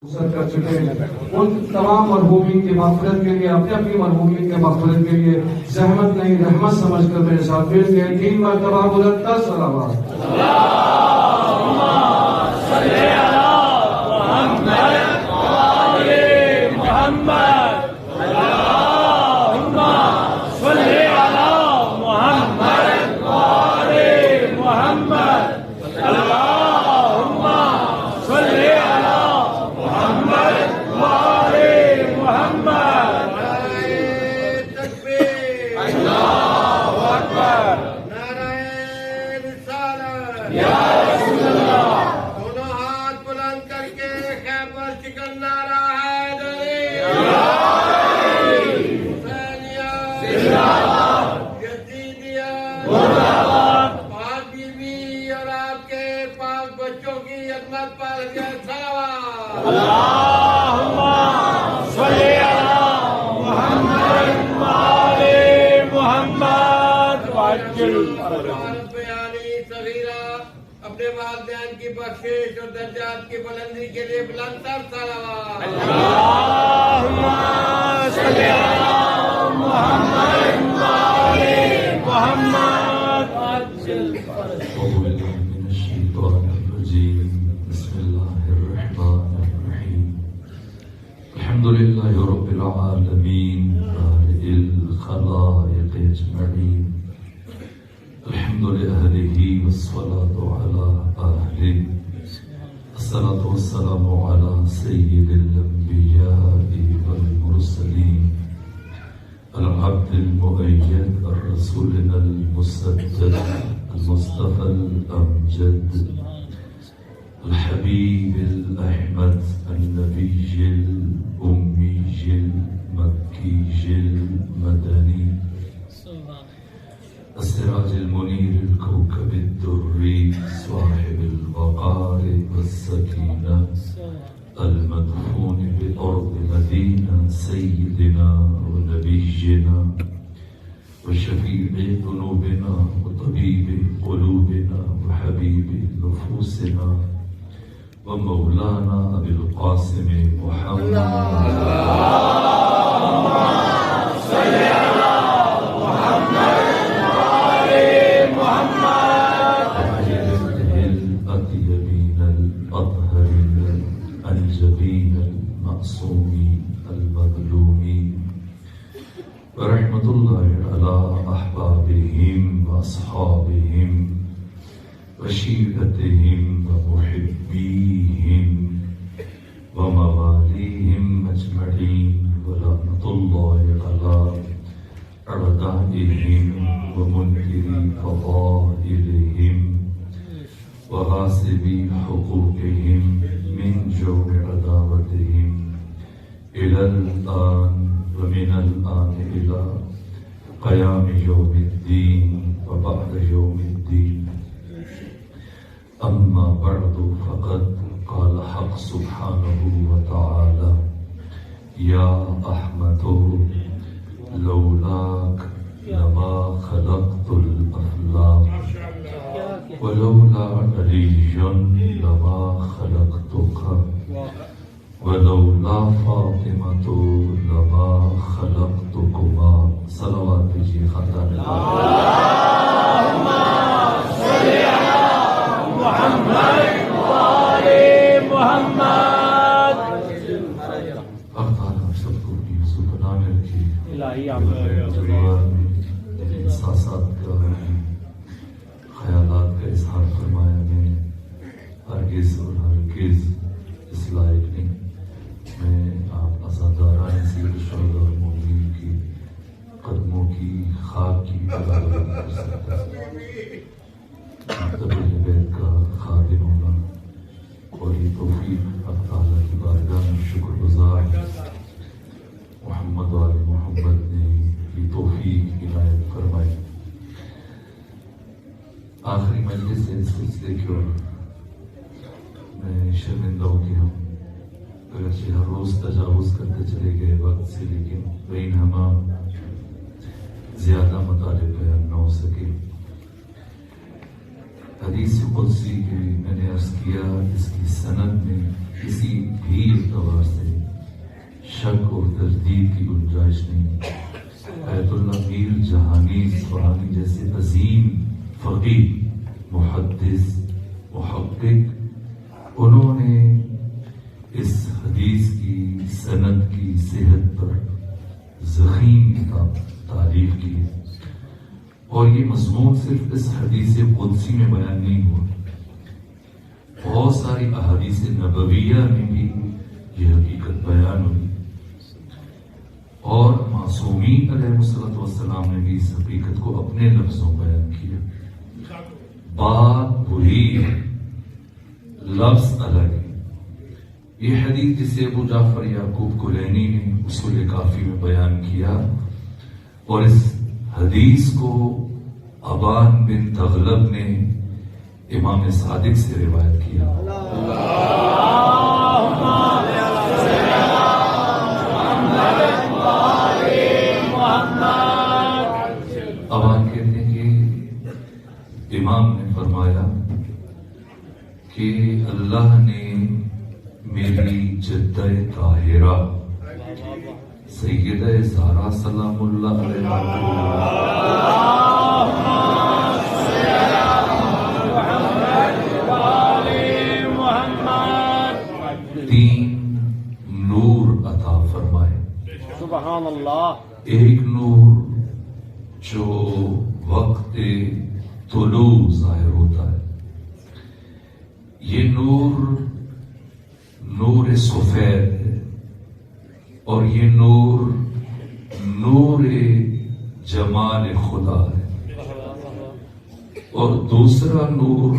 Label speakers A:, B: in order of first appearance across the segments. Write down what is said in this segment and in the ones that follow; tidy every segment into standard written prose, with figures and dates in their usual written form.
A: کر چکے ہیں ان تمام مرحومین کی مغفرت کے لیے اپنے اپنی مرحومین کے مغفرت کے لیے زحمت نہیں رحمت سمجھ کر میرے ساتھ مل کے 3 مرتبہ بلند تر صلوات
B: اپنے والدین کی بخشش اور درجات کی بلندی کے لیے بلند تر صلوات اللہم صلی علی محمد وآل محمد
C: بسم اللہ الرحمن الرحیم الحمد للہ رب العالمین بارئ الخلائق اجمعین الحمد لأهله والصلاة على أهله الصلاة والسلام على سيد الأنبياء والمرسلين العبد المؤيد الرسول المسدد المصطفى الأمجد الحبيب الأحمد النبي الأمي المكي المدني السراج المنير الكوكب الدري صاحب الوقار والسكينة المدفون بأرض مدينة سيدنا ونبينا وشفيع ذنوبنا وطبيب قلوبنا وحبيب نفوسنا ومولانا أبي القاسم محمد المعصومين المظلومين ورحمة الله على أحبابهم وأصحابهم وشيعتهم ومحبيهم ومواليهم أجمعين ولعنة الله على أعدائهم ومنكري فضائلهم وغاصبي حقوقهم من جور عداوتهم إلى الآن ومن الآن إلى قيام يوم الدين وبعد يوم الدين أما بعد فقد قال حق سبحانه وتعالى يا أحمد لولاك لما خلقت الأفلاك ولولا علي لما خلقتك ولولا فاطمة لما خلقتكما صلوات بجي خطر اللهم
B: صل على محمد وآل محمد
C: اختار سب کو بھی سبحان رکھی
B: الہی
C: جوار میں احساسات کا خیالات کا اظہار فرمایا میں ہرگز اور ہرگز اس لائق نہیں میں آپ عزاداران سید شہداء اور مومنین کی قدموں کی خاک کی عبادت کر سکتا مکتب بیت کا خادم ہونا اور یہ توفیق اللہ تعالیٰ کی بارگاہ میں شکر گزار محمد وآل محمد نے یہ توفیق عنایت فرمائی آخری مجلس سے اس سلسلے کی اور میں شرمندہ ہوں کہ ہم اگرچہ ہر روز تجاوز کرتے چلے گئے وقت سے لیکن بین ہمام زیادہ مطالب بیان نہ ہو سکے حدیث قدسی کے میں نے عرض کیا اس کی سند میں کسی بھی اعتبار سے شک اور تردید کی گنجائش نہیں۔ آیت اللہ میر جہانی اصفہانی جیسے عظیم فقیہ، محدث، محقق، انہوں نے اس حدیث کی سند کی صحت پر ضخیم کتاب تعریف کی ہے، اور یہ مضمون صرف اس حدیث قدسی میں بیان نہیں ہوا، بہت ساری احادیث نبویہ میں بھی یہ حقیقت بیان ہوئی، اور معصومین علیہ السلام نے بھی اس حقیقت کو اپنے لفظوں بیان کیا۔ بات وہی ہے، لفظ الگ ہے۔ یہ حدیث جسے ابو جعفر یعقوب کلینی نے اصول کافی میں بیان کیا، اور اس حدیث کو ابان بن تغلب نے امام صادق سے روایت کیا۔ ابان کہتے ہیں کہ امام نے فرمایا کہ اللہ نے میری جدہ طاہرہ سیدہ زہرا سلام اللہ علیہ تین نور عطا فرمائے۔
B: سبحان اللہ۔
C: ایک نور جو وقت طلوع ظاہر ہوتا ہے، یہ نور نور سفید ہے، اور یہ نور نور جمال خدا ہے، اور دوسرا نور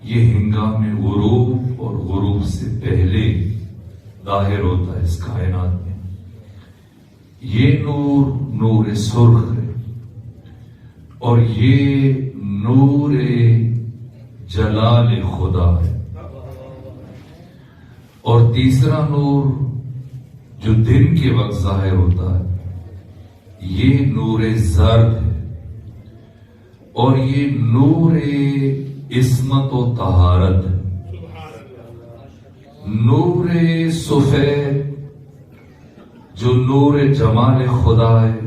C: یہ ہنگام غروب اور غروب سے پہلے ظاہر ہوتا ہے اس کائنات میں۔ یہ نور نور سرخ ہے، اور یہ نور جلال خدا ہے، اور تیسرا نور جو دن کے وقت ظاہر ہوتا ہے یہ نور زرد ہے، اور یہ نور عصمت و طہارت ہے۔ نور سفید جو نور جمال خدا ہے،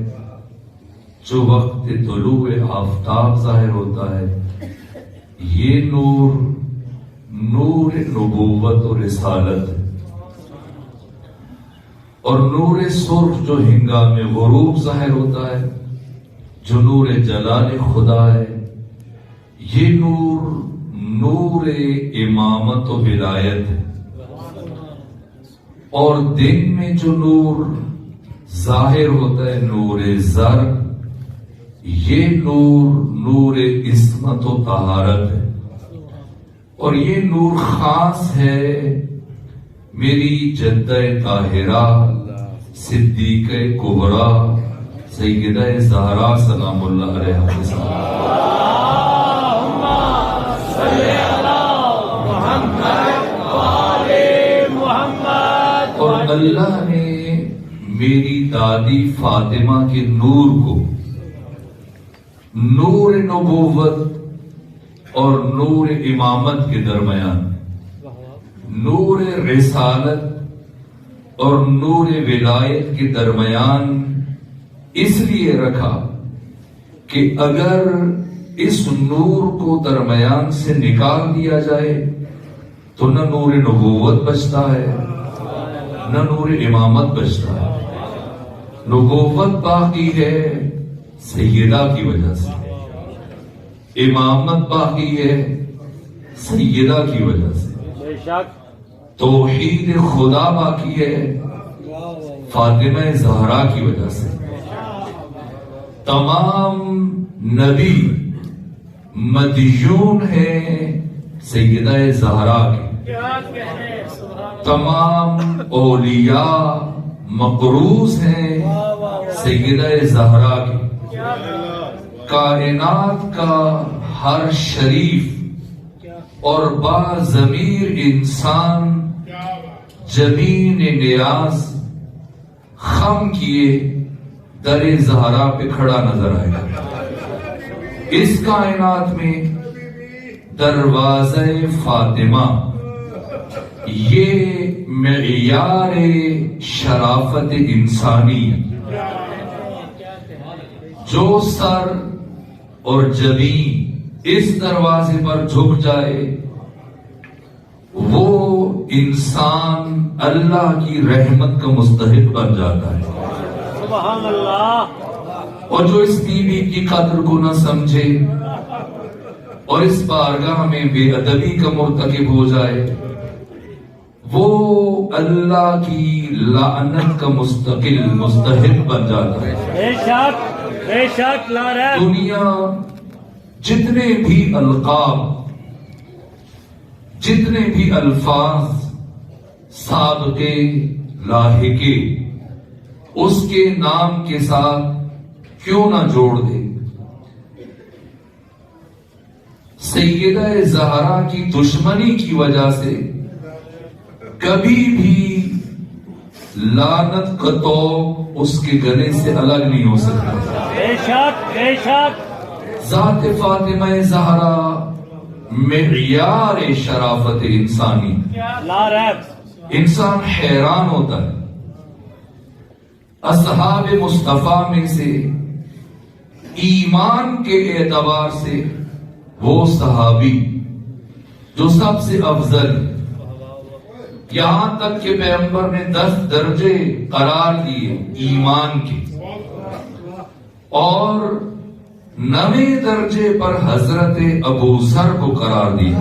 C: جو وقت طلوع آفتاب ظاہر ہوتا ہے، یہ نور نور نبوت و رسالت ہے، اور نور سرخ جو ہنگام غروب ظاہر ہوتا ہے، جو نور جلال خدا ہے، یہ نور نور امامت و ولایت ہے، اور دن میں جو نور ظاہر ہوتا ہے نور زر، یہ نور نور عصمت و طہارت ہے، اور یہ نور خاص ہے میری جدہ طاہرہ صدیقہ کبریٰ سیدہ زہرا سلام اللہ علیہ وسلم۔ اور اللہ نے میری دادی فاطمہ کے نور کو نور نبوت اور نور امامت کے درمیان، نور رسالت اور نور ولایت کے درمیان اس لیے رکھا کہ اگر اس نور کو درمیان سے نکال دیا جائے تو نہ نور نبوت بچتا ہے نہ نور امامت بچتا ہے۔ نبوت باقی ہے سیدہ کی وجہ سے، امامت باقی ہے سیدہ کی وجہ سے، توحید خدا باقی ہے فاطمہ زہرا کی وجہ سے۔ تمام نبی مدیون ہیں سیدہ زہرا کی، تمام اولیاء مقروض ہیں سیدہ زہرا کی، کائنات کا ہر شریف اور باضمیر انسان جبین نیاز خم کیے در زہرا پہ کھڑا نظر آئے گا۔ اس کائنات میں دروازہ فاطمہ یہ معیار شرافت انسانی ہے. جو سر اور جبین اس دروازے پر جھک جائے وہ انسان اللہ کی رحمت کا مستحق بن جاتا ہے.
B: سبحان اللہ.
C: اور جو اس بیوی کی قدر کو نہ سمجھے اور اس بارگاہ میں بے ادبی کا مرتکب ہو جائے وہ اللہ کی لعنت کا مستحق بن جاتا ہے.
B: بے شک لا رہا.
C: دنیا جتنے بھی القاب، جتنے بھی الفاظ سابقے لاحقے اس کے نام کے ساتھ کیوں نہ جوڑ دے، سیدہ زہرا کی دشمنی کی وجہ سے کبھی بھی لعنت کا طوق اس کے گلے سے الگ نہیں ہو سکتا.
B: بے شک بے شک.
C: ذات فاطمہ زہرا معیار شرافت انسانی.
B: لا رہا.
C: انسان حیران ہوتا ہے اصحاب مصطفیٰ میں سے ایمان کے اعتبار سے وہ صحابی جو سب سے افضل ہے، یہاں تک کہ پیغمبر نے 10 درجے قرار دیے ایمان کے، اور 9 درجے پر حضرت ابو ذر کو قرار دیا.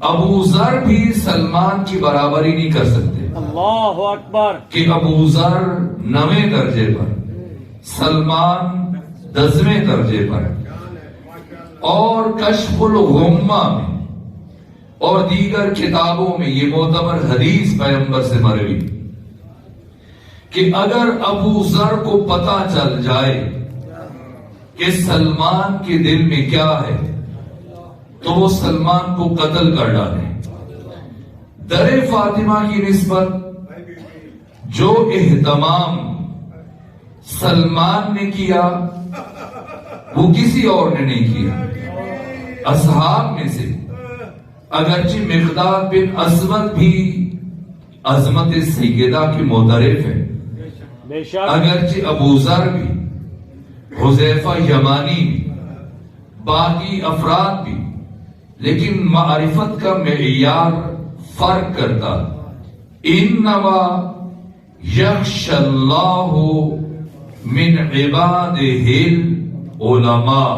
C: ابو ذر بھی سلمان کی برابری نہیں کر سکتے.
B: اللہ اکبر. کہ
C: ابو ذر 9 درجے پر، سلمان 10ویں درجے پر. اور کشف الغمہ میں اور دیگر کتابوں میں یہ معتبر حدیث پیغمبر سے مروی کہ اگر ابو ذر کو پتہ چل جائے کہ سلمان کے دل میں کیا ہے تو وہ سلمان کو قتل کر ڈالے. در فاطمہ کی نسبت جو اہتمام سلمان نے کیا وہ کسی اور نے نہیں کیا. اصحاب میں سے اگرچہ مقداد بن اسود بھی عظمت سیدہ کی معترف ہے،
B: بے شک.
C: اگرچہ ابو ذر بھی، حذیفہ یمانی بھی، باقی افراد بھی، لیکن معرفت کا معیار فرق کرتا. انما یخشی اللہ من عبادہ العلماء،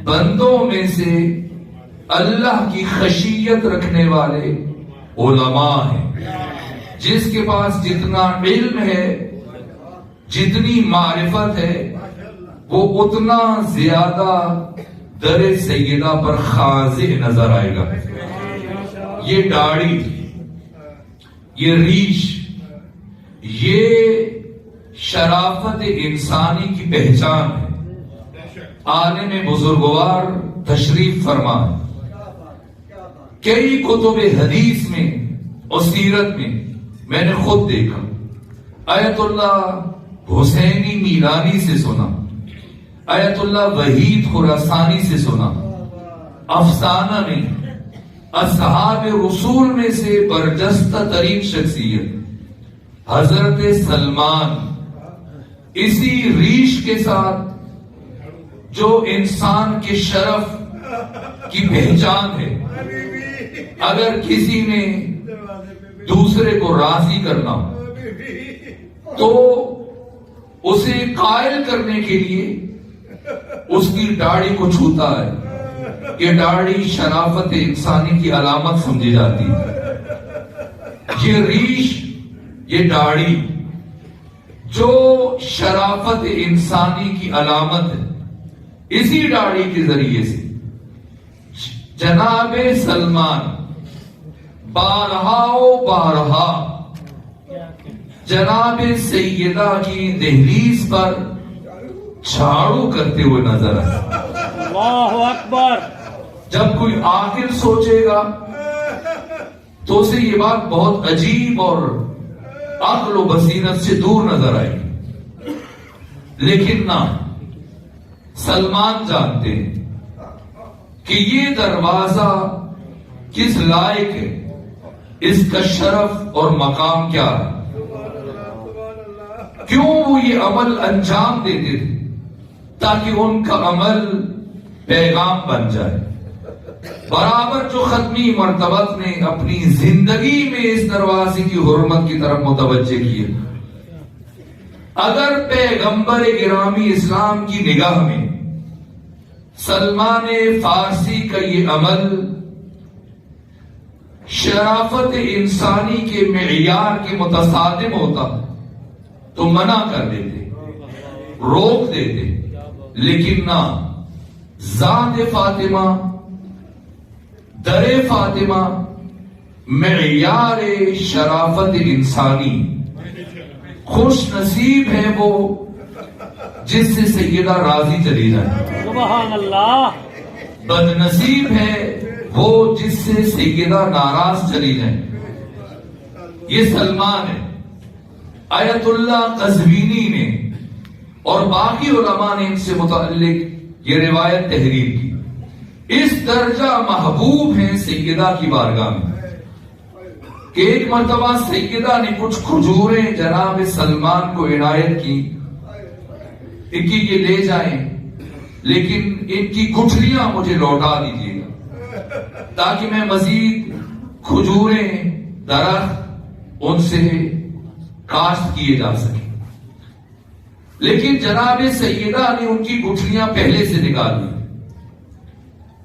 C: بندوں میں سے اللہ کی خشیت رکھنے والے علماء ہیں. جس کے پاس جتنا علم ہے، جتنی معرفت ہے، وہ اتنا زیادہ در سیدہ پر خاضع نظر آئے گا. یہ داڑھی، یہ ریش، یہ شرافت انسانی کی پہچان ہے. عالم بزرگوار تشریف فرما، کئی کتب حدیث میں اور سیرت میں نے خود دیکھا. آیت اللہ حسینی میلانی سے سنا، آیت اللہ وحید خراسانی سے سنا. افسانہ میں اصحاب رسول میں سے برجستہ ترین شخصیت حضرت سلمان، اسی ریش کے ساتھ جو انسان کے شرف کی پہچان ہے، اگر کسی نے دوسرے کو راضی کرنا ہو تو اسے قائل کرنے کے لیے اس کی داڑھی کو چھوتا ہے. یہ داڑھی شرافت انسانی کی علامت سمجھی جاتی ہے. یہ ریش، یہ داڑھی جو شرافت انسانی کی علامت ہے، اسی داڑھی کے ذریعے سے جناب سلمان بارہا و بارہا جناب سیدہ کی دہلیز پر جھاڑو کرتے ہوئے نظر آئے.
B: اللہ اکبر.
C: جب کوئی عاقل سوچے گا تو اسے یہ بات بہت عجیب اور عقل و بصیرت سے دور نظر آئے گی، لیکن نہ، سلمان جانتے ہیں کہ یہ دروازہ کس لائق ہے، اس کا شرف اور مقام کیا ہے، کیوں وہ یہ عمل انجام دیتے تھے، تاکہ ان کا عمل پیغام بن جائے۔ برابر جو ختمی مرتبت نے اپنی زندگی میں اس دروازے کی حرمت کی طرف متوجہ کیا، اگر پیغمبر گرامی اسلام کی نگاہ میں سلمان فارسی کا یہ عمل شرافت انسانی کے معیار کے متصادم ہوتا تو منع کر دیتے، روک دیتے، لیکن نہ، ذات فاطمہ، در فاطمہ، معیار شرافت انسانی۔ خوش نصیب ہے وہ جس سے سیدہ راضی چلی جائے،
B: سبحان اللہ۔
C: بد نصیب ہے وہ جس سے سیدہ ناراض چلی جائے۔ یہ سلمان ہے، آیت اللہ قزوینی نے اور باقی علماء نے ان سے متعلق یہ روایت تحریر کی۔ اس درجہ محبوب ہیں سیدہ کی بارگاہ میں کہ ایک مرتبہ سیدہ نے کچھ کھجوریں جناب سلمان کو عنایت کی کہ یہ لے جائیں، لیکن ان کی گٹھلیاں مجھے لوٹا دیجیے گا تاکہ میں مزید کھجوریں درخت ان سے کاشت کیے جا سکیں۔ لیکن جناب سیدہ نے ان کی گٹھلیاں پہلے سے نکال دی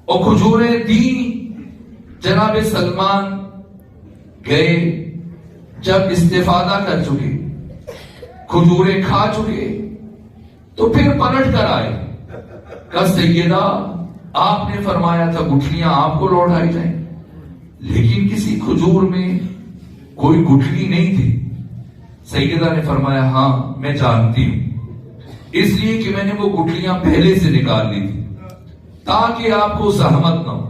C: اور کھجوریں دیں۔ جناب سلمان گئے، جب استفادہ کر چکے، کھجوریں کھا چکے، تو پھر پلٹ کر آئے، کہا سیدہ آپ نے فرمایا تھا گٹھلیاں آپ کو لوٹائی جائیں، لیکن کسی کھجور میں کوئی گٹھلی نہیں تھی۔ سیدہ نے فرمایا ہاں میں جانتی ہوں، اس لیے کہ میں نے وہ گٹھلیاں پہلے سے نکال لی تھی تاکہ آپ کو زحمت نہ ہو۔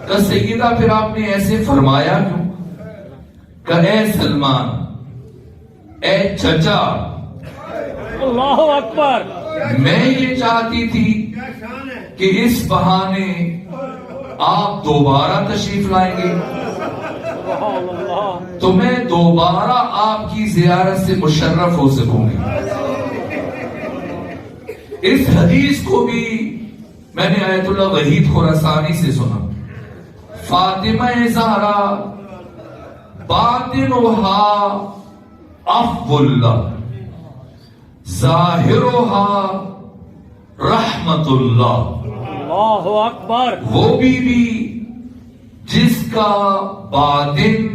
C: کہ سیدہ پھر آپ نے ایسے فرمایا کیوں؟ کہ اے سلمان، اے چچا،
B: اللہ اکبر،
C: میں یہ چاہتی تھی کہ اس بہانے آپ دوبارہ تشریف لائیں گے
B: سبحان اللہ،
C: تو میں دوبارہ آپ کی زیارت سے مشرف ہو سکوں گی۔ اس حدیث کو بھی میں نے آیت اللہ وحید خراسانی سے سنا۔ فاطمہ زہرا باطنہا عفو اللہ، ظاہرہا رحمت اللہ۔
B: اللہ اکبر،
C: وہ بی بی جس کا باطن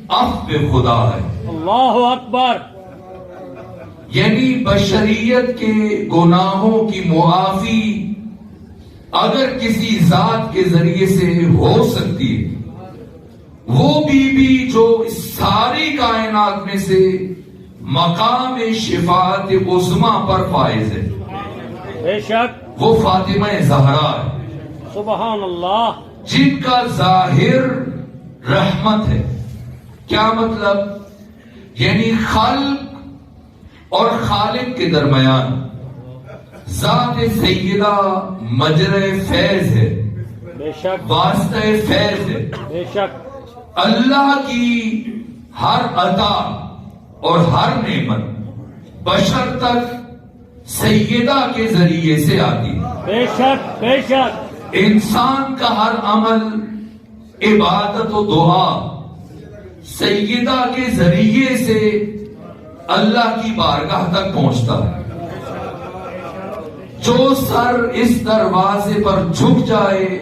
C: عفو خدا ہے،
B: اللہ اکبر،
C: یعنی بشریت کے گناہوں کی معافی اگر کسی ذات کے ذریعے سے ہو سکتی ہے، وہ بی بی جو اس ساری کائنات میں سے مقام شفاعت عظمیٰ پر فائز ہے،
B: بے شک،
C: وہ فاطمہ زہرا ہے،
B: سبحان اللہ،
C: جن کا ظاہر رحمت ہے۔ کیا مطلب؟ یعنی خلق اور خالق کے درمیان ذات سیدہ مجرے فیض ہے،
B: بے شک،
C: واسطہ فیض ہے۔
B: بے شک،
C: اللہ کی ہر عطا اور ہر نعمت بشر تک سیدہ کے ذریعے سے آتی ہے۔
B: بے شک، بے شک،
C: انسان کا ہر عمل، عبادت و دعا سیدہ کے ذریعے سے اللہ کی بارگاہ تک پہنچتا ہے۔ جو سر اس دروازے پر جھک جائے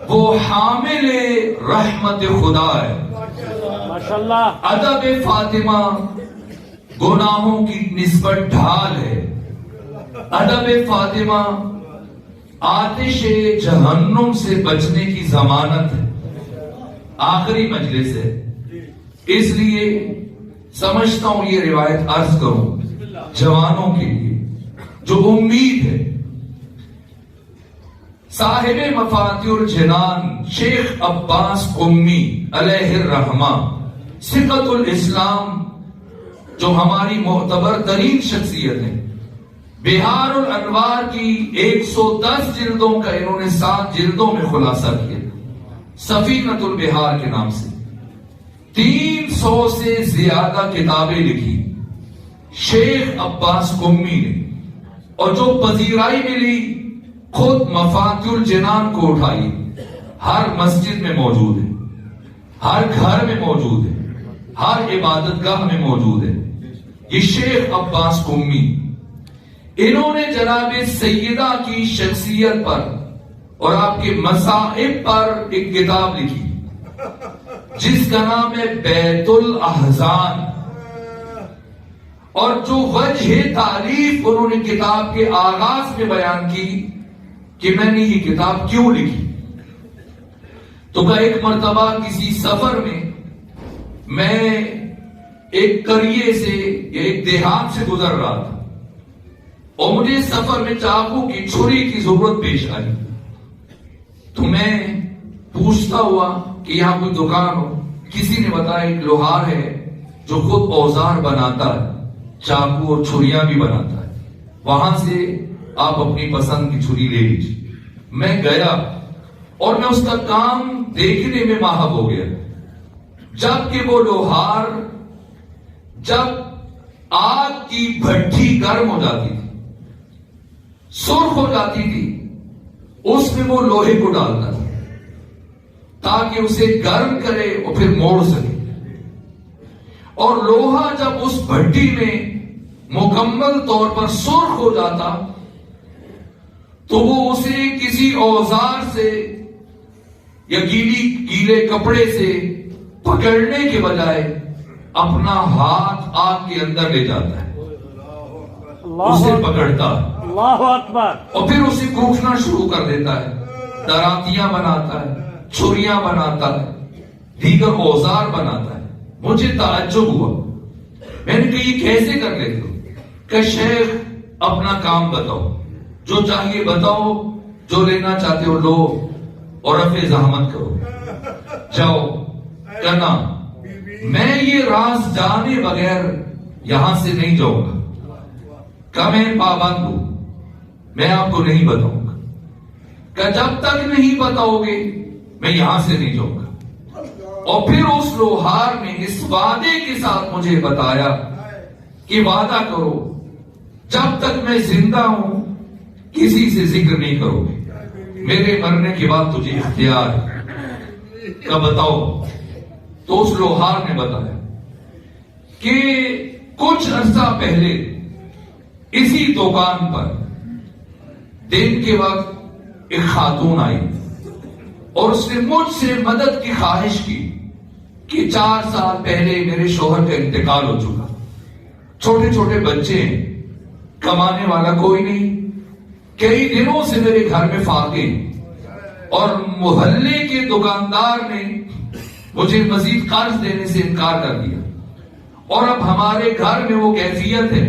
C: وہ حامل رحمت خدا ہے۔
B: ماشاءاللہ،
C: ادب فاطمہ گناہوں کی نسبت ڈھال ہے، ادب فاطمہ آتش جہنم سے بچنے کی ضمانت ہے۔ آخری مجلس ہے، اس لیے سمجھتا ہوں یہ روایت عرض کروں جوانوں کے لیے جو امید ہے۔ صاحب مفاتیح الجنان شیخ عباس قمی علیہ الرحمہ، ثقۃ الاسلام، جو ہماری معتبر ترین شخصیت ہے، بہار الانوار کی 110 جلدوں کا انہوں نے 7 جلدوں میں خلاصہ کیا، سفینۃ البحار کے نام سے۔ 300 سے زیادہ کتابیں لکھی شیخ عباس قمی نے، اور جو پذیرائی ملی خود مفاتیح الجنان کو اٹھائی، ہر مسجد میں موجود ہے، ہر گھر میں موجود ہے، ہر عبادت گاہ میں موجود ہے۔ یہ شیخ عباس قمی، انہوں نے جناب سیدہ کی شخصیت پر اور آپ کے مصائب پر ایک کتاب لکھی جس کا نام ہے بیت الاحزان، اور جو وجہ تعریف انہوں نے کتاب کے آغاز میں بیان کی کہ میں نے یہ کتاب کیوں لکھی، تو کہ ایک مرتبہ کسی سفر میں ایک قریے سے یا ایک دیہات سے گزر رہا تھا، اور مجھے سفر میں چاقو کی چھری کی ضرورت پیش آئی، تو میں پوچھتا ہوا کہ یہاں کوئی دکان ہو۔ کسی نے بتایا ایک لوہار ہے جو خود اوزار بناتا ہے، چاقو اور چھریاں بھی بناتا ہے، وہاں سے آپ اپنی پسند کی چھری لے لیجیے۔ میں گیا اور میں اس کا کام دیکھنے میں ماہر ہو گیا، جبکہ وہ لوہار جب آگ کی بھٹی گرم ہو جاتی تھی، سرخ ہو جاتی تھی، اس میں وہ لوہے کو ڈالتا تھا تاکہ اسے گرم کرے اور پھر موڑ سکے، اور لوہا جب اس بھٹی میں مکمل طور پر سرخ ہو جاتا تو وہ اسے کسی اوزار سے یا گیلے کپڑے سے پکڑنے کے بجائے اپنا ہاتھ آگ کے اندر لے جاتا ہے، اسے پکڑتا ہے،
B: اللہ اکبر،
C: اور پھر اسے کوٹنا شروع کر دیتا ہے، دراتیاں بناتا ہے، چھریاں بناتا ہے، دیگر اوزار بناتا ہے۔ مجھے تعجب ہوا، میں نے کہا یہ کیسے کر لیتے ہو؟ کہ شیخ اپنا کام بتاؤ، جو چاہیے بتاؤ، جو لینا چاہتے ہو لو، اور رفع زحمت کرو، جاؤ کہنا میں یہ راز جانے بغیر یہاں سے نہیں جاؤں گا، کہ میں پابند ہوں، میں آپ کو نہیں بتاؤں گا، کہ جب تک نہیں بتاؤ گے میں یہاں سے نہیں جاؤں گا۔ اور پھر اس لوہار نے اس وعدے کے ساتھ مجھے بتایا کہ وعدہ کرو جب تک میں زندہ ہوں کسی سے ذکر نہیں کرو گے، میرے مرنے کے بعد تجھے اختیار ہے، کہ بتاؤ۔ تو اس لوہار نے بتایا کہ کچھ عرصہ پہلے اسی دکان پر دن کے وقت ایک خاتون آئی اور اس نے مجھ سے مدد کی خواہش کی کہ 4 سال پہلے میرے شوہر کا انتقال ہو چکا، چھوٹے چھوٹے بچے ہیں، کمانے والا کوئی نہیں، کئی دنوں سے میرے گھر میں فاقے، اور محلے کے دکاندار نے مجھے مزید قرض دینے سے انکار کر دیا، اور اب ہمارے گھر میں وہ کیفیت ہے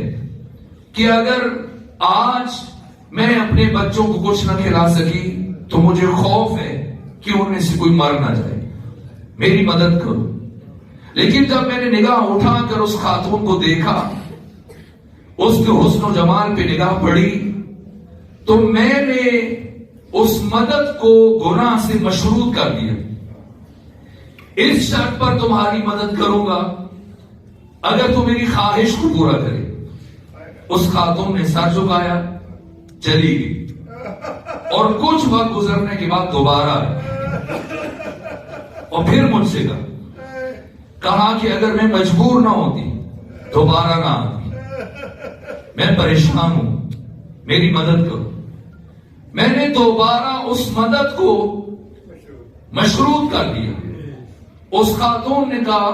C: کہ اگر آج میں اپنے بچوں کو کچھ نہ کھلا سکی تو مجھے خوف ہے کہ ان میں سے کوئی مر نہ جائے، میری مدد کرو۔ لیکن جب میں نے نگاہ اٹھا کر اس خاتون کو دیکھا، اس کے حسن و جمال پہ نگاہ پڑی، تو میں نے اس مدد کو گناہ سے مشروط کر دیا، اس شرط پر تمہاری مدد کروں گا اگر تم میری خواہش کو پورا کرے۔ اس خاتون نے سر جھکایا، چلی گئی، اور کچھ وقت گزرنے کے بعد دوبارہ آئی، اور پھر مجھ سے کہا کہ اگر میں مجبور نہ ہوتی دوبارہ نہ آتی، میں پریشان ہوں، میری مدد کرو۔ میں نے دوبارہ اس مدد کو مشروط کر دیا۔ اس خاتون نے کہا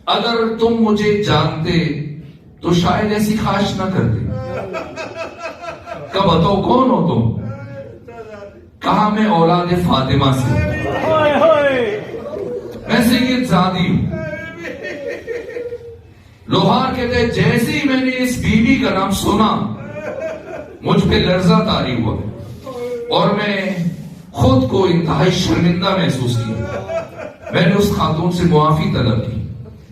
C: اگر تم مجھے جانتے تو شاید ایسی خواہش نہ کرتے۔ کہا بتاؤ کون ہو تم؟ کہا میں اولاد فاطمہ سے، میں سید زادی ہوں۔ لوہار کہتے ہیں جیسے ہی میں نے اس بیوی کا نام سنا مجھ پہ لرزہ طاری ہوا، اور میں خود کو انتہائی شرمندہ محسوس کیا۔ میں نے اس خاتون سے معافی طلب کی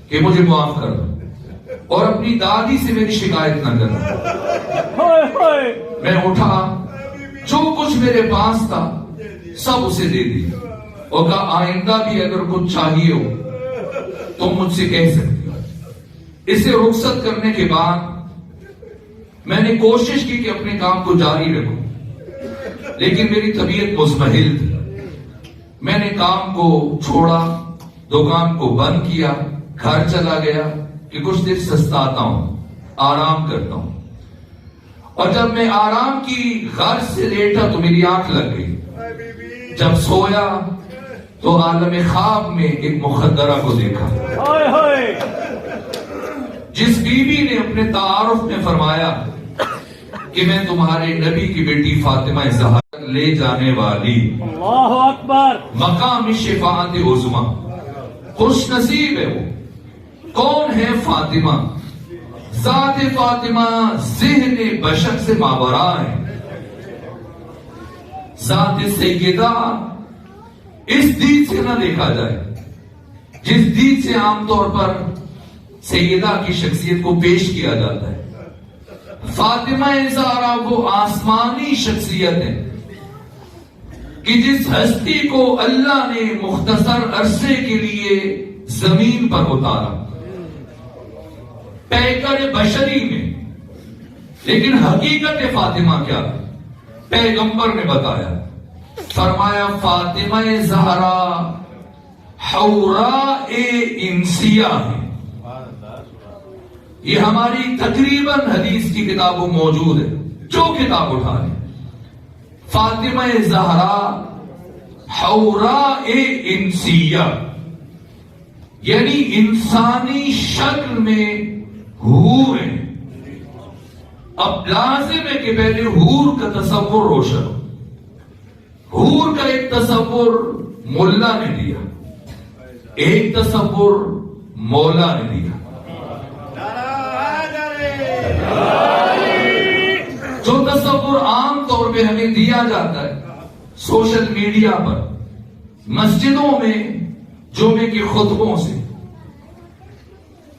C: کہ مجھے معاف کر دو۔ اور اپنی دادی سے میری شکایت نہ کرنا۔
B: ہوئے ہوئے
C: میں اٹھا، جو کچھ میرے پاس تھا سب اسے دے دیا اور کہا آئندہ بھی اگر کچھ چاہیے ہو تم مجھ سے کہہ سکتی ہو۔ اسے رخصت کرنے کے بعد میں نے کوشش کی کہ اپنے کام کو جاری رکھوں، لیکن میری طبیعت مضمحل تھی۔ میں نے کام کو چھوڑا، دکان کو بند کیا، گھر چلا گیا کہ کچھ دیر سستاتا ہوں، آرام کرتا ہوں۔ اور جب میں آرام کی غرض سے لیٹا تو میری آنکھ لگ گئی۔ جب سویا تو عالم خواب میں ایک مخدرہ کو دیکھا،
B: ہوئے ہوئے
C: جس بی بی نے اپنے تعارف میں فرمایا کہ میں تمہارے نبی کی بیٹی فاطمہ زہرا لے جانے والی
B: اللہ اکبر،
C: مقام شفاعت عظمی، خوش نصیب ہے وہ۔ کون ہے فاطمہ؟ ذات فاطمہ ذہن بشر سے ماورا ہے۔ ذات سیدہ اس دید سے نہ دیکھا جائے جس دید سے عام طور پر سیدہ کی شخصیت کو پیش کیا جاتا ہے۔ فاطمہ زہرا وہ آسمانی شخصیت ہے کہ جس ہستی کو اللہ نے مختصر عرصے کے لیے زمین پر اتارا پیکر بشری میں، لیکن حقیقت فاطمہ کیا ہے؟ پیغمبر نے بتایا، فرمایا فاطمہ زہرا حوراء انسیہ ہے۔ یہ ہماری تقریباً حدیث کی کتابوں موجود ہے، جو کتاب اٹھا لیں، فاطمہ زہرا حوراء انسیہ، یعنی انسانی شکل میں حور ہے۔ اب لازم ہے کہ پہلے حور کا تصور روشن ہو۔ حور کا ایک تصور ملا نے دیا، ایک تصور مولا نے دیا۔ جو تصور عام طور پہ ہمیں دیا جاتا ہے سوشل میڈیا پر، مسجدوں میں جمعے کے خطبوں سے،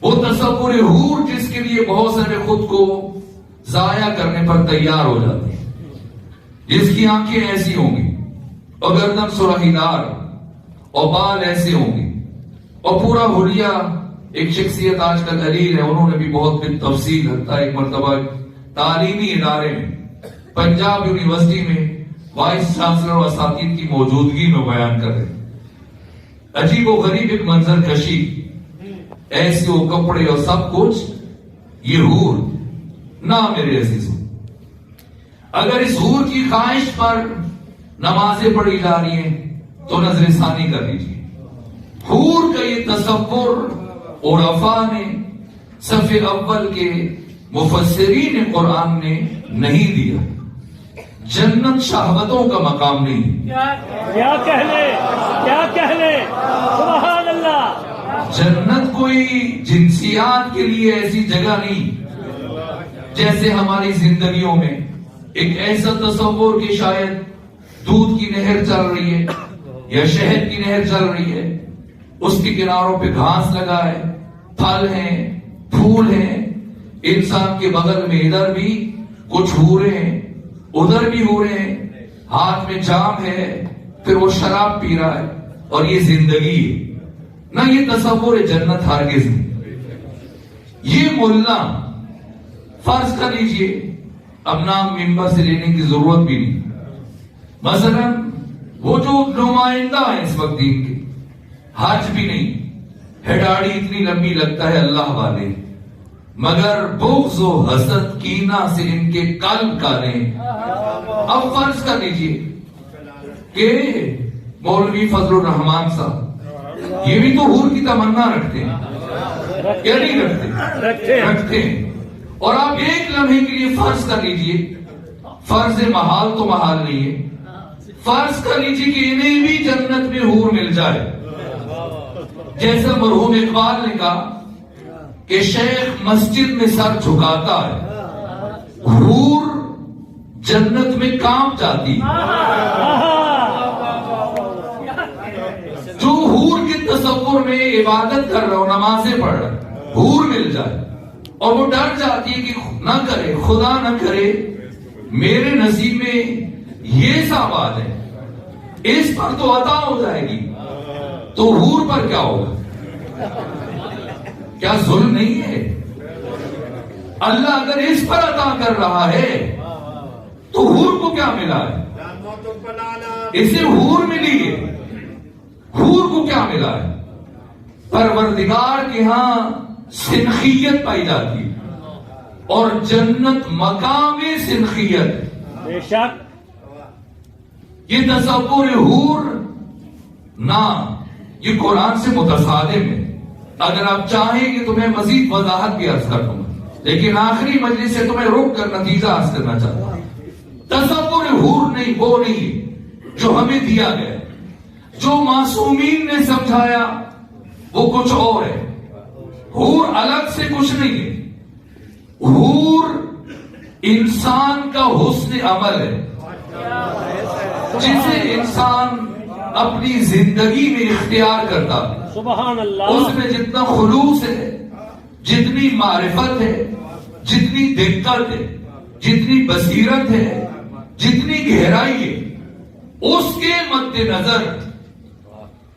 C: وہ تصور حور جس کے لیے بہت سارے خود کو ضائع کرنے پر تیار ہو جاتے ہیں، جس کی آنکھیں ایسی ہوں گی اور گردن سرخی دار اور بال ایسے ہوں گے اور پورا حلیہ۔ ایک شخصیت آج کل علیل ہے، انہوں نے بھی بہت تفصیل حتیٰ ایک مرتبہ تعلیمی ادارے میں پنجاب یونیورسٹی میں وائس چانسلر اور اساتذہ کی موجودگی میں بیان کر رہے ہیں۔ عجیب و غریب ایک منظر کشی، ایسے وہ کپڑے اور سب کچھ، یہ حور نہ میرے عزیزوں۔ اگر اس حور کی خواہش پر نمازیں پڑھی جا رہی ہیں تو نظر ثانی کر لیجیے۔ حور کا یہ تصور عرفاء نے، صف اول کے مفسرین قرآن نے نہیں دیا۔ جنت شہوتوں کا مقام نہیں،
B: کیا کہہ لے سبحان اللہ۔
C: جنت کوئی جنسیات کے لیے ایسی جگہ نہیں جیسے ہماری زندگیوں میں ایک ایسا تصور کہ شاید دودھ کی نہر چل رہی ہے یا شہد کی نہر چل رہی ہے، اس کے کناروں پہ گھاس لگا ہے، پھل ہیں، پھول ہیں، انسان کے بغل میں ادھر بھی کچھ حوریں ہیں، ادھر بھی حوریں ہیں، ہاتھ میں جام ہے، پھر وہ شراب پی رہا ہے، اور یہ زندگی ہے۔ نہ یہ تصور جنت ہرگز نہیں۔ یہ ملا فرض کر لیجئے، اب نام ممبر سے لینے کی ضرورت بھی نہیں، مثلا وہ جو نمائندہ ہیں اس وقت دین کے، حج بھی نہیں، ہڈاڑی اتنی لمبی لگتا ہے اللہ والے، مگر بغض و حسد کینہ سے ان کے قلب کالے۔ اب فرض کر لیجئے کہ مولوی فضل الرحمان صاحب یہ بھی تو حور کی تمنا رکھتے ہیں، یا نہیں رکھتے ہیں، اور آپ ایک لمحے کے لیے فرض کر لیجئے، فرض محال تو محال نہیں ہے، فرض کر لیجئے کہ انہیں بھی جنت میں حور مل جائے، جیسا مرحوم اقبال نے کہا کہ شیخ مسجد میں سر جھکاتا ہے، حور جنت میں کام جاتی۔ جو حور کے تصور میں عبادت کر رہا ہو، نمازیں پڑھ رہا ہے، حور مل جائے اور وہ ڈر جاتی ہے کہ نہ کرے، خدا نہ کرے میرے نصیب میں یہ سا بات ہے، اس پر تو عطا ہو جائے گی، تو حور پر کیا ہوگا؟ کیا ظلم نہیں ہے؟ اللہ اگر اس پر عطا کر رہا ہے تو حور کو کیا ملا ہے؟ اسے حور ملی ہے، حور کو کیا ملا ہے؟ پروردگار کے ہاں سنخیت پائی جاتی ہے، اور جنت مقام سنخیت۔
B: بے شک
C: یہ تصور حور نہ، یہ قرآن سے متصادم ہے۔ اگر آپ چاہیں کہ تمہیں مزید وضاحت بھی عرض کر دوں، لیکن آخری مجلس سے تمہیں روک کر نتیجہ حاصل کرنا چاہتا ہوں۔ تصور حور نہیں، وہ نہیں ہے جو ہمیں دیا گیا، جو معصومین نے سمجھایا وہ کچھ اور ہے۔ حور الگ سے کچھ نہیں ہے، حور انسان کا حسن عمل ہے، جسے انسان اپنی زندگی میں اختیار کرتا ہے۔
B: سبحان اللہ۔
C: اس میں جتنا خلوص ہے، جتنی معرفت ہے، جتنی دقت ہے، جتنی بصیرت ہے، جتنی گہرائی ہے، اس کے مد نظر